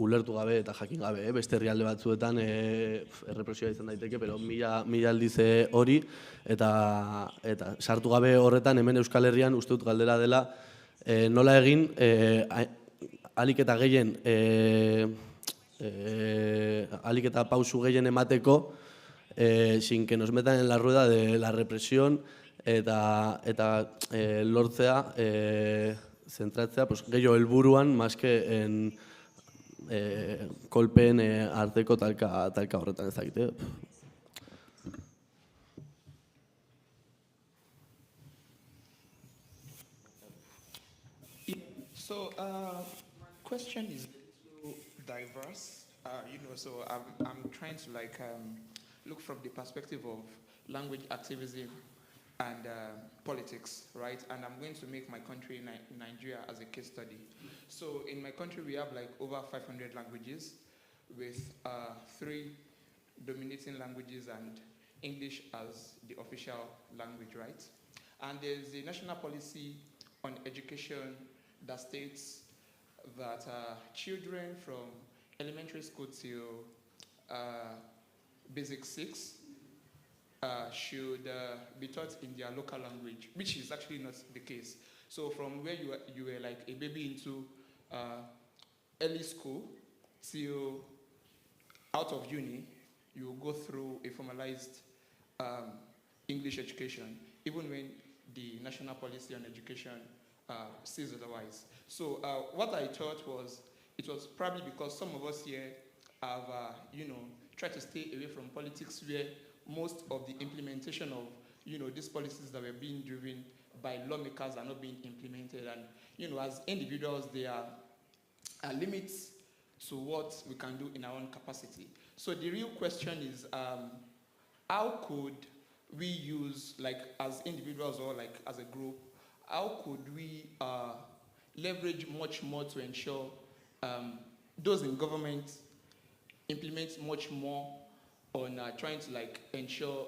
[SPEAKER 4] ulertu gabe eta jakin gabe, beste herrialde batzuetan errepresioa izan daiteke, pero mila aldiz hori, eta sartu gabe horretan hemen Euskal Herrian uste dut galdera dela nola egin ahalik eta gehien, ahalik eta pausu gehien emateko, sin que nos metan en la rueda de la represión eta lortzea, zentratzea, gehiago helburuan, más que en kolpeen arteko talka horretan ezagite.
[SPEAKER 8] So, my question is diverse. So I'm trying to look from the perspective of language activism and politics, right? And I'm going to make my country, Nigeria, as a case study. So in my country, we have over 500 languages with 3 dominating languages and English as the official language, right? And there's a national policy on education that states that children from elementary school till basic 6 should be taught in their local language, which is actually not the case. So from where you were like a baby into early school till out of uni, you will go through a formalized English education, even when the national policy on education says otherwise. So what I thought was, it was probably because some of us here have, tried to stay away from politics where most of the implementation of, these policies that were being driven by lawmakers are not being implemented. And, as individuals, there are limits to what we can do in our own capacity. So the real question is, how could we use, as individuals or as a group, how could we leverage much more to ensure those in government implement much more on trying to ensure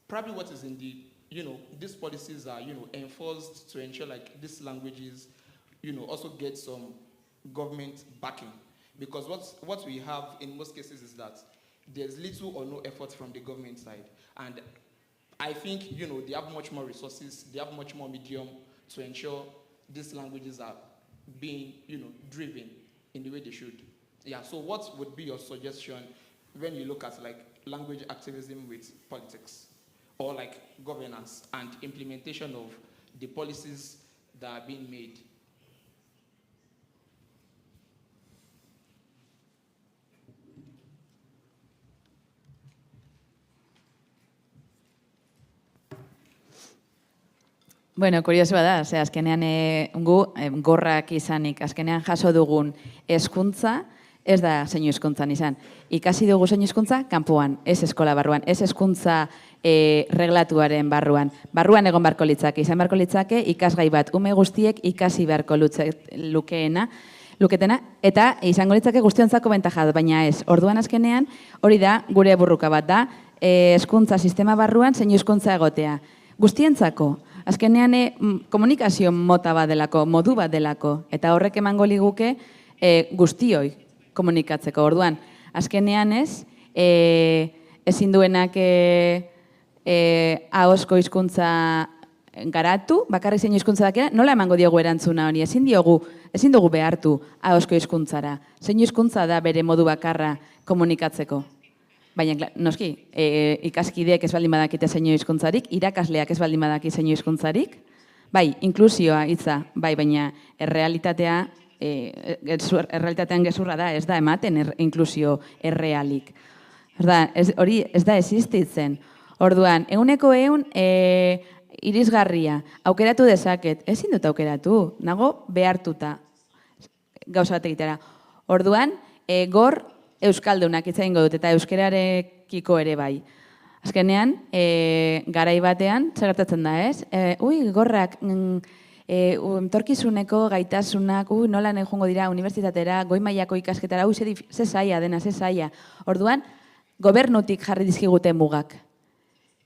[SPEAKER 8] probably what is in the, these policies are, enforced to ensure these languages, also get some government backing. Because what we have in most cases is that there's little or no effort from the government side. And I think, they have much more resources, they have much more medium to ensure these languages are being, driven in the way they should. Yeah, so what would be your suggestion when you look at language activism with politics, or governance and implementation of the policies that are being made?
[SPEAKER 2] Bueno, kuriosoa da, azkenean gu gorrak izanik, azkenean jaso dugun hezkuntza, ez da zeinu hezkuntzan izan. Ikasi dugu zeinu hezkuntza kanpoan, ez eskola barruan, ez hezkuntza reglatuaren barruan. Barruan egon beharko litzake, izan beharko litzake ikasgai bat ume guztiek ikasi beharko luketena, eta izango litzake guztiontzako bentaja, baina ez. Orduan azkenean, hori da gure burruka bat da, hezkuntza sistema barruan zeinu hezkuntza egotea. Guztientzako, azkenean komunikazio mota bat delako, modu bat delako, eta horrek emango liguke guztioi komunikatzeko. Orduan, azkenean ez, ezin duenak ahozko hizkuntza garatu, bakarrik zein hizkuntza dakera, nola emango diogu erantzuna hori, ezin dugu behartu ahozko hizkuntzara. Zein hizkuntza da bere modu bakarra komunikatzeko. Baina, noski, ikaskideek ez baldin badakite zeinu hizkuntzarik, irakasleak ez baldin badaki zeinu hizkuntzarik, bai, inklusioa hitza, bai, baina errealitatean gezurra da, ez da ematen inklusio errealik. Hori ez da existitzen. Orduan, 100% irisgarria, aukeratu dezaket, ezin dut aukeratu, nago behartuta gauza bat egitera. Orduan, gor euskaldunak hitz egingo dut eta euskerarekiko ere bai. Azkenean, garai batean, zer gertatzen da, ez? Gorrak, etorkizuneko gaitasunak, nola joango dira unibertsitatera, goi mailako ikasketara, ze zaila dena, ze zaila. Orduan, gobernutik jarri dizkigute mugak.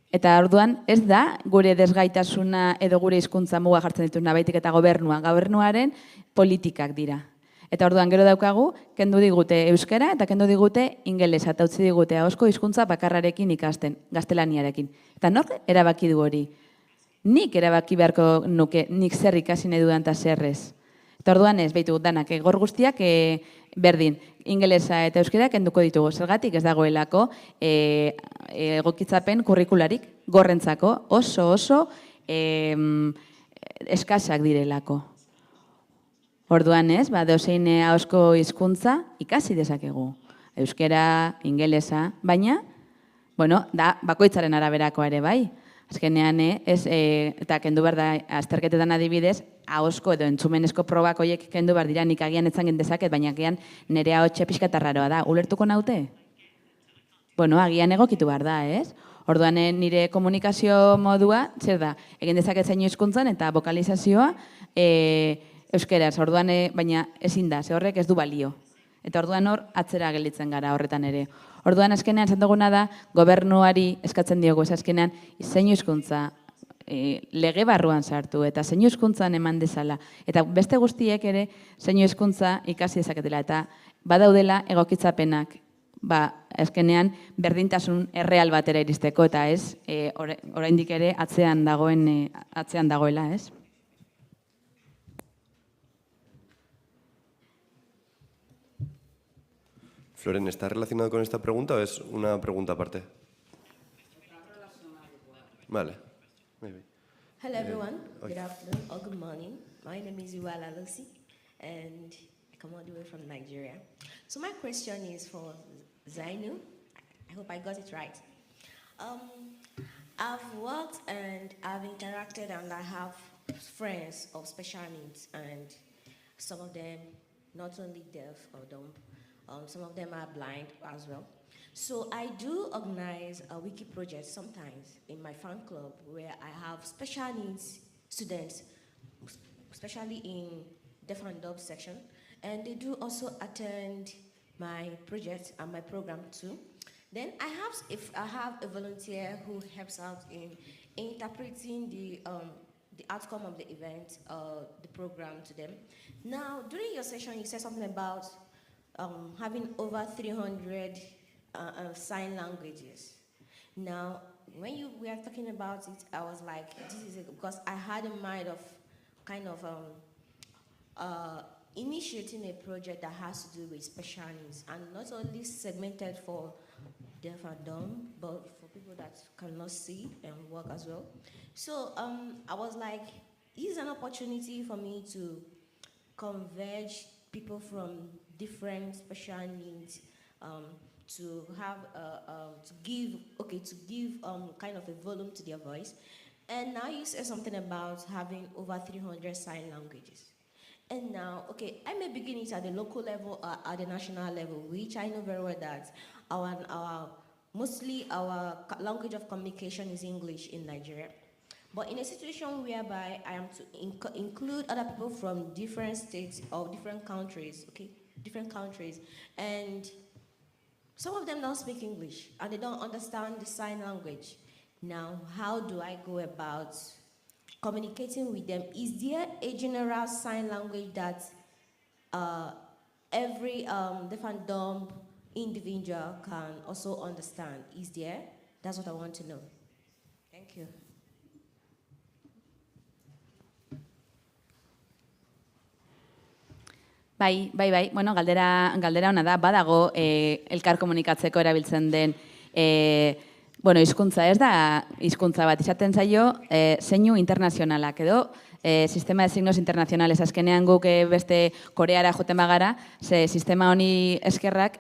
[SPEAKER 2] Eta orduan, ez da gure desgaitasuna edo gure hizkuntza muga jartzen dituzna, baitik eta gobernuaren politikak dira. Eta orduan gero daukagu, kendu digute euskara eta kendu digute ingelesa, eta utzi digute ahozko hizkuntza bakarrarekin ikasten, gaztelaniarekin. Eta nork erabaki du hori? Nik erabaki beharko nuke, nik zer ikasi nahi dudan eta zerrez. Eta orduan ez, behitu danak, gor guztiak berdin, ingelesa eta euskera kenduko ditugu. Zergatik ez dagoelako egokitzapen kurrikularik gorrentzako oso eskasak direlako. Orduan ez, dozein ahozko hizkuntza ikasi dezakegu. Euskera, ingelesa, baina, da bakoitzaren araberakoa ere bai. Azkenean, eta kendu behar da, azterketetan adibidez, ahozko edo entzumenezko probak horiek kendu behar dira, nik agian etzan gendezaket, baina agian nire ahotxe pixkatarraroa da. Ulertuko naute? Agian egokitu behar da, ez? Orduan nire komunikazio modua, zer da, egin dezaket zeinu hizkuntzan eta bokalizazioa euskeraz, orduan, baina ezin da, ze horrek ez du balio. Eta orduan hor, atzera gelditzen gara horretan ere. Orduan, azkenean, zantoguna da, gobernuari eskatzen diogu, ez azkenean, zeinu hizkuntza lege barruan sartu, eta zeinu hizkuntzan eman dezala. Eta beste guztiek ere, zeinu hizkuntza ikasi dezaketela, eta badaudela egokitzapenak, azkenean, berdintasun erreal batera iristeko, eta ez, oraindik ere, atzean dagoela, ez?
[SPEAKER 1] Floren, ¿está relacionado con esta pregunta o es una pregunta aparte? Vale. Maybe.
[SPEAKER 9] Hello everyone, good afternoon or good morning. My name is Iwala Lucy and I come all the way from Nigeria. So my question is for Zainu. I hope I got it right. I've worked and I've interacted and I have friends of special needs and some of them not only deaf or dumb, some of them are blind as well. So I do organize a wiki project sometimes in my fan club where I have special needs students, especially in deaf and dumb section, and they do also attend my project and my program too. Then I have a volunteer who helps out in interpreting the outcome of the event, the program to them. Now, during your session, you said something about having over 300 sign languages. Now, when we were talking about it, I was like, this is it, because I had in mind of kind of initiating a project that has to do with special needs, and not only segmented for deaf and dumb, but for people that cannot see and work as well. So I was like, this is an opportunity for me to converge people from different special needs to have to give kind of a volume to their voice. And now you said something about having over 300 sign languages. And now, okay, I may begin it at the local level or at the national level, which I know very well that mostly our language of communication is English in Nigeria. But in a situation whereby I am to include other people from different states or different countries, okay, different countries, and some of them don't speak English and they don't understand the sign language. Now, how do I go about communicating with them? Is there a general sign language that every deaf and dumb individual can also understand? Is there? That's what I want to know. Thank you.
[SPEAKER 2] Bai. Bueno, galdera ona da, badago elkar komunikatzeko erabiltzen den hizkuntza ez da hizkuntza bat, izaten zaio zeinu internazionalak edo sistema de signos internacionales. Azkenean guk beste Koreara joten bagara, ze sistema honi eskerrak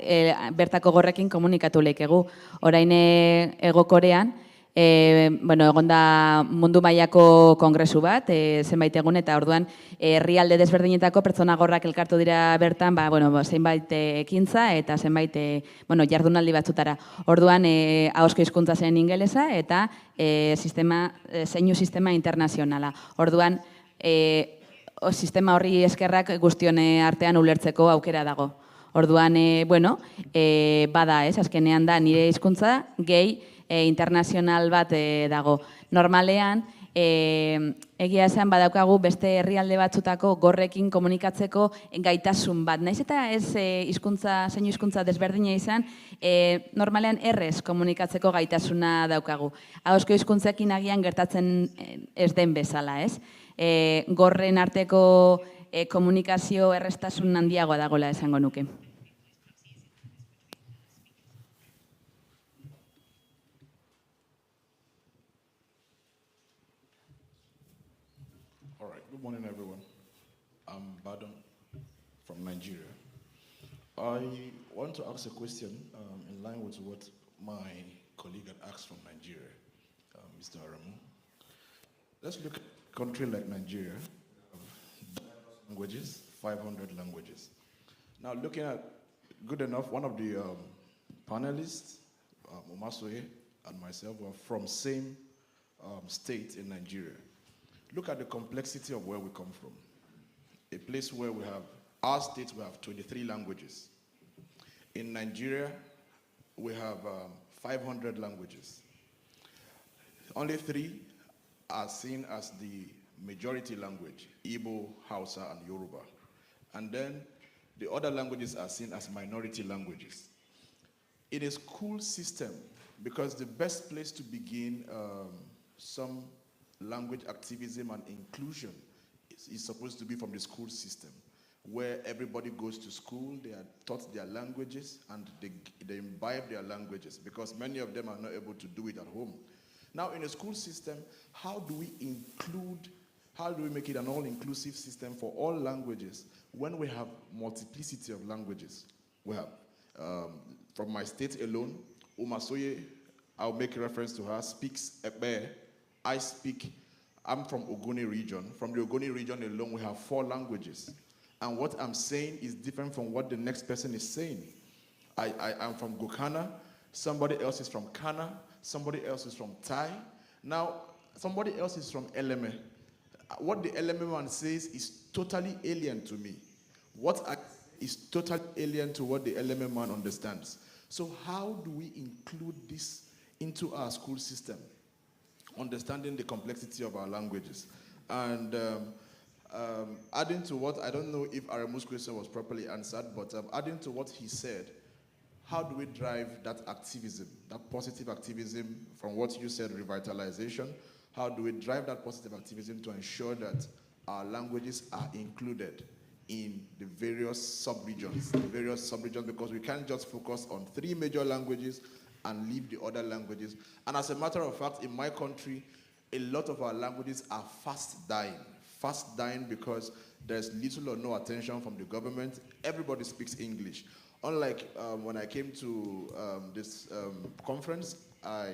[SPEAKER 2] bertako gorrekin komunikatu leikegu. Orain Hego Korean, egon da mundu mailako kongresu bat, zenbait egun, eta orduan herrialde desberdinetako pertsona gorrak elkartu dira bertan, zenbait ekintza eta zenbait jardunaldi batzutara. Orduan ahozko hizkuntza zen ingelesa eta zeinu sistema internazionala. Orduan sistema horri eskerrak guztione artean ulertzeko aukera dago. Orduan, bada, azkenean da nire hizkuntza gehi internazional bat dago. Normalean, egia esan badaukagu beste herrialde batzutako gorrekin komunikatzeko gaitasun bat. Naiz eta ez zeinu hizkuntza desberdina izan, normalean errez komunikatzeko gaitasuna daukagu. Ahozko hizkuntzekin agian gertatzen ez den bezala, ez? Gorren arteko komunikazio errestasun handiagoa dagoela esango nuke.
[SPEAKER 10] All right, good morning, everyone. I'm Badon from Nigeria. I want to ask a question in line with what my colleague had asked from Nigeria, Mr. Aramu. Let's look at a country like Nigeria, languages, 500 languages. Now, looking at, good enough, one of the panelists, Omasoye and myself, were from same state in Nigeria. Look at the complexity of where we come from. A place where we have, our state, we have 23 languages. In Nigeria, we have 500 languages. Only 3 are seen as the majority language, Igbo, Hausa, and Yoruba. And then the other languages are seen as minority languages. In a school system, because the best place to begin some language activism and inclusion is supposed to be from the school system, where everybody goes to school, they are taught their languages, and they imbibe their languages, because many of them are not able to do it at home. Now, in a school system, how do we make it an all-inclusive system for all languages when we have multiplicity of languages? We have, from my state alone, Umasoye, I'll make reference to her, speaks Ekbe. I'm from Ogoni region. From the Ogoni region alone, we have 4 languages. And what I'm saying is different from what the next person is saying. I'm from Gokana, somebody else is from Kana, somebody else is from Tai. Now, somebody else is from Eleme. What the Eleme man says is totally alien to me. Is totally alien to what the Eleme man understands. So how do we include this into our school system? Understanding the complexity of our languages. And adding to what, I don't know if Aramu's question was properly answered, but adding to what he said, how do we drive that activism, that positive activism from what you said, revitalization? How do we drive that positive activism to ensure that our languages are included in the various sub-regions, because we can't just focus on 3 major languages and leave the other languages. And as a matter of fact, in my country, a lot of our languages are fast dying because there's little or no attention from the government. Everybody speaks English. Unlike when I came to this conference, I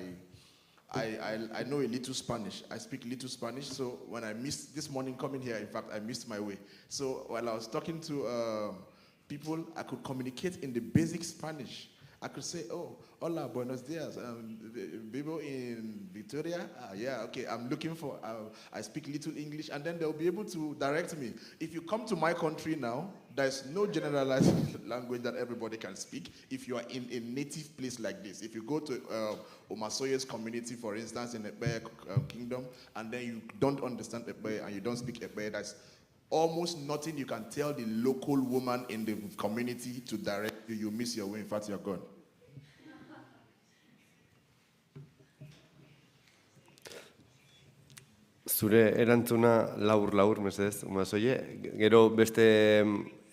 [SPEAKER 10] know a little Spanish. I speak little Spanish, so when I missed this morning coming here, in fact, I missed my way. So while I was talking to people, I could communicate in the basic Spanish. I could say, oh, hola, buenos dias, people in Victoria? Yeah, okay, I'm looking for, I speak little English, and then they'll be able to direct me. If you come to my country now, there's no generalized language that everybody can speak. If you are in a native place like this, if you go to Omasoye's community, for instance, in Ekbe Kingdom, and then you don't understand Ekbe and you don't speak Ekbe, that's almost nothing you can tell the local woman in the community to direct you. You miss your way, in fact, you're gone.
[SPEAKER 1] Zure erantzuna laur mesedez, Umasoye. Gero beste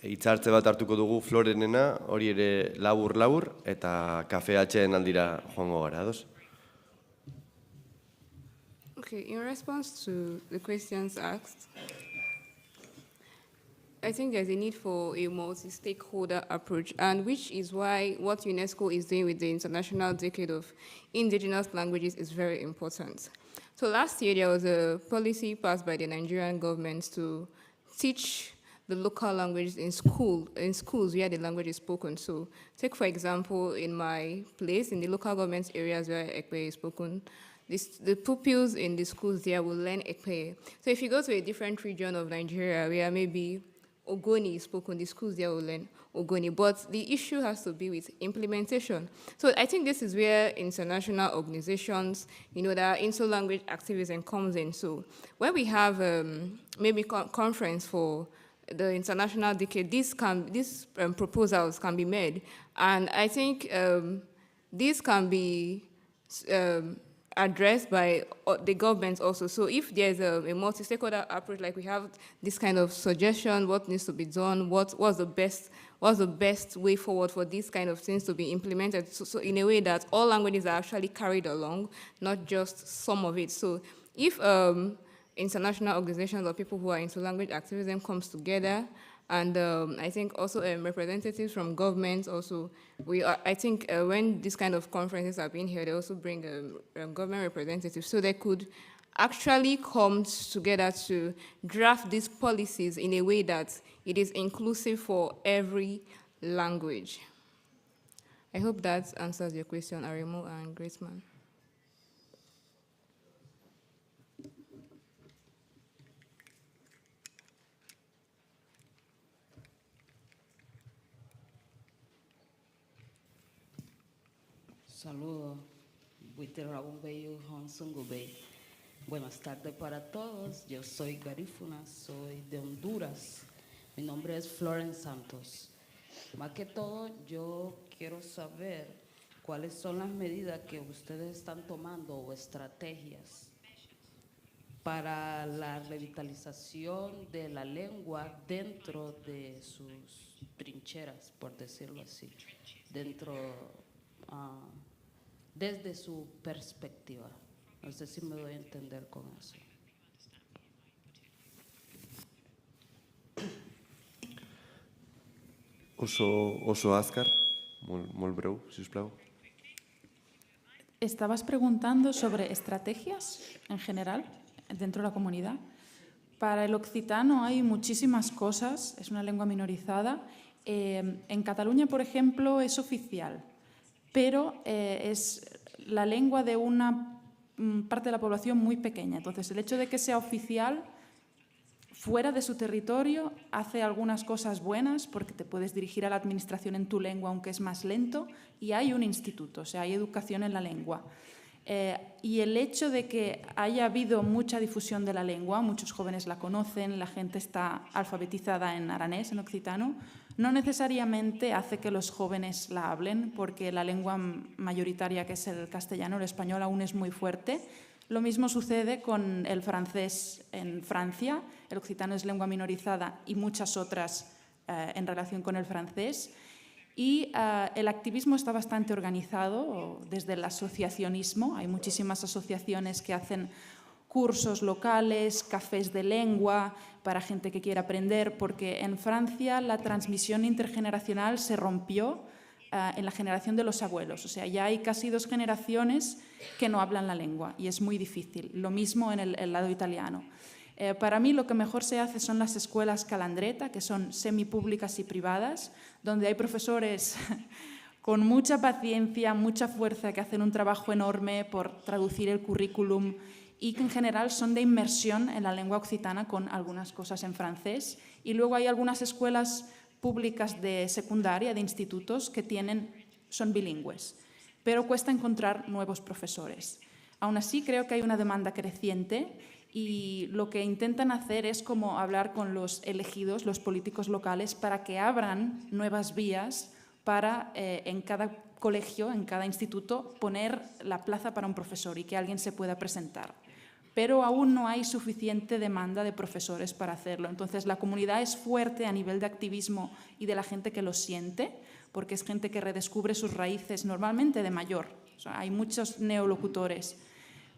[SPEAKER 1] hitzartze bat hartuko dugu Florenena, hori ere labur, eta kafe atxeen aldira joango gara, ados?
[SPEAKER 5] Okay, in response to the questions asked, I think there's a need for a multi-stakeholder approach, and which is why what UNESCO is doing with the International Decade of Indigenous Languages is very important. So last year, there was a policy passed by the Nigerian government to teach the local languages in schools where the language is spoken. So take, for example, in my place, in the local government areas where Ekpe is spoken, the pupils in the schools there will learn Ekpe. So if you go to a different region of Nigeria where maybe Ogoni is spoken, the schools there will learn Ogoni. But the issue has to be with implementation. So I think this is where international organizations, that inter-language activism comes in. So when we have maybe conference for the International Decade, these proposals can be made. And I think these can be addressed by the government also. So if there's a multi-stakeholder approach, like we have this kind of suggestion, what needs to be done, what's the best way forward for these kind of things to be implemented, so in a way that all languages are actually carried along, not just some of it. So if international organizations or people who are into language activism comes together, and I think also representatives from governments also, I think when these kind of conferences are being held, they also bring government representatives, so they could actually come together to draft these policies in a way that it is inclusive for every language. I hope that answers your question, Arimo and Graceman.
[SPEAKER 11] Saludos, buenas tardes para todos. Yo soy garífuna, soy de Honduras. Mi nombre es Florence Santos. Más que todo, yo quiero saber cuáles son las medidas que ustedes están tomando o estrategias para la revitalización de la lengua dentro de sus trincheras, por decirlo así, desde su perspectiva. No sé si me doy a entender con eso.
[SPEAKER 1] Oso azkar, molt breu, sisplau.
[SPEAKER 3] Estabas preguntando sobre estrategias en general dentro de la comunidad. Para el occitano hay muchísimas cosas, es una lengua minorizada. En Cataluña, por ejemplo, es oficial, pero es la lengua de una parte de la población muy pequeña. Entonces, el hecho de que sea oficial fuera de su territorio hace algunas cosas buenas, porque te puedes dirigir a la administración en tu lengua, aunque es más lento, y hay un instituto, o sea, hay educación en la lengua. Y el hecho de que haya habido mucha difusión de la lengua, muchos jóvenes la conocen, la gente está alfabetizada en aranés, en occitano, no necesariamente hace que los jóvenes la hablen, porque la lengua mayoritaria, que es el castellano, el español aún es muy fuerte. Lo mismo sucede con el francés en Francia. El occitano es lengua minorizada y muchas otras en relación con el francés. Y el activismo está bastante organizado desde el asociacionismo. Hay muchísimas asociaciones que hacen cursos locales, cafés de lengua para gente que quiera aprender, porque en Francia la transmisión intergeneracional se rompió en la generación de los abuelos. O sea, ya hay casi 2 generaciones que no hablan la lengua y es muy difícil. Lo mismo en el lado italiano. Para mí lo que mejor se hace son las escuelas Calandreta, que son semipúblicas y privadas, donde hay profesores con mucha paciencia, mucha fuerza, que hacen un trabajo enorme por traducir el currículum y que en general son de inmersión en la lengua occitana con algunas cosas en francés. Y luego hay algunas escuelas públicas de secundaria, de institutos, que son bilingües, pero cuesta encontrar nuevos profesores. Aún así, creo que hay una demanda creciente y lo que intentan hacer es como hablar con los elegidos, los políticos locales, para que abran nuevas vías para en cada colegio, en cada instituto, poner la plaza para un profesor y que alguien se pueda presentar. Pero aún no hay suficiente demanda de profesores para hacerlo. Entonces, la comunidad es fuerte a nivel de activismo y de la gente que lo siente, porque es gente que redescubre sus raíces, normalmente de mayor. O sea, hay muchos neolocutores,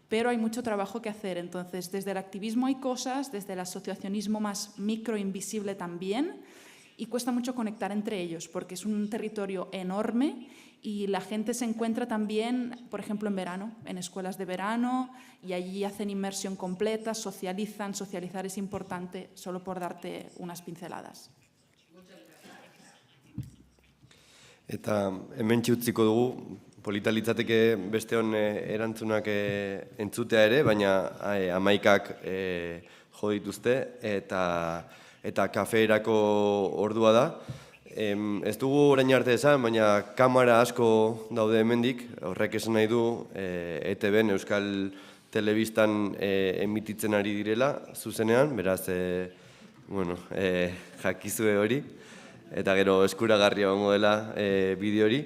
[SPEAKER 3] pero hay mucho trabajo que hacer. Entonces, desde el activismo hay cosas, desde el asociacionismo más micro, invisible también, y cuesta mucho conectar entre ellos, porque es un territorio enorme y la gente se encuentra también, por ejemplo, en verano, en escuelas de verano, y allí hacen inmersión completa, socializan. Socializar es importante, solo por darte unas pinceladas.
[SPEAKER 1] Eta hementxe utziko dugu, polita litzateke besteon erantzunak entzutea ere, baina 11ak jo dituzte eta kafeerako ordua da. Ez dugu orain arte esan, baina kamera asko daude hemendik, horrek esan nahi du ETB-n, Euskal Telebistan emititzen ari direla, zuzenean, beraz, jakizue hori, eta gero eskuragarria egongo dela bideo hori.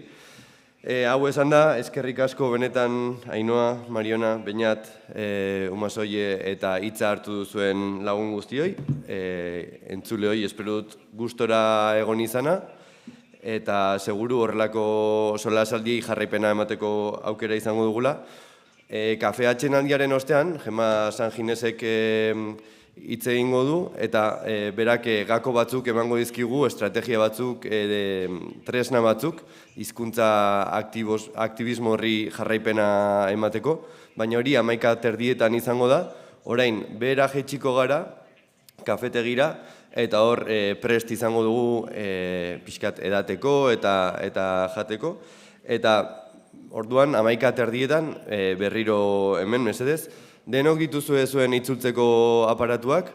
[SPEAKER 1] Hau esan da, eskerrik asko benetan Ainoa, Mariona, Beñat, Umasoie eta hitza hartu duzuen lagun guztioi. Entzule hoi, espero dut gustora egon izana. Eta seguru horrelako solasaldi jarraipena emateko aukera izango dugula. Kafe atxenaldiaren ostean, Gema Sanginesek hitz egingo du, eta berak gako batzuk emango dizkigu, estrategia batzuk, tresna batzuk, hizkuntza aktibismo horri jarraipena emateko, baina hori 11:30 izango da, orain behera jaitsiko gara, kafetegira, eta hor prest izango dugu pixkat edateko eta jateko, eta orduan 11:30 berriro hemen mesedez, denok dituzue zuen itzultzeko aparatuak,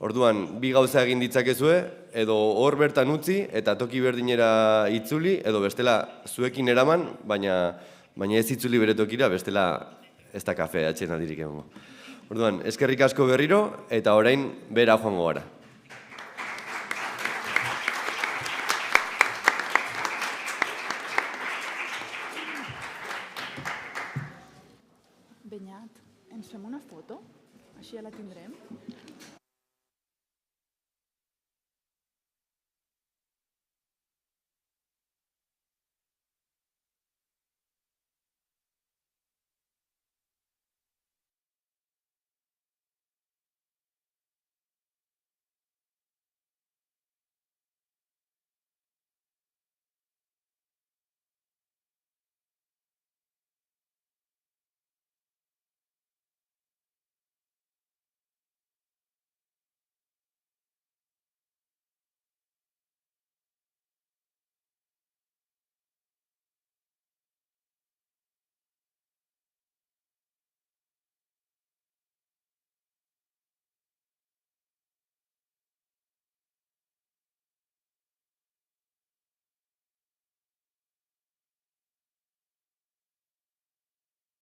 [SPEAKER 1] orduan bi gauza egin ditzakezue, edo hor bertan utzi eta toki berdinera itzuli, edo bestela zuekin eraman, baina ez itzuli bere tokira, bestela ez da kafe atxenaldirik egongo. Orduan, eskerrik asko berriro, eta orain bera joango gara.
[SPEAKER 3] Beñat, ens fem una foto? Així ja la tindrem.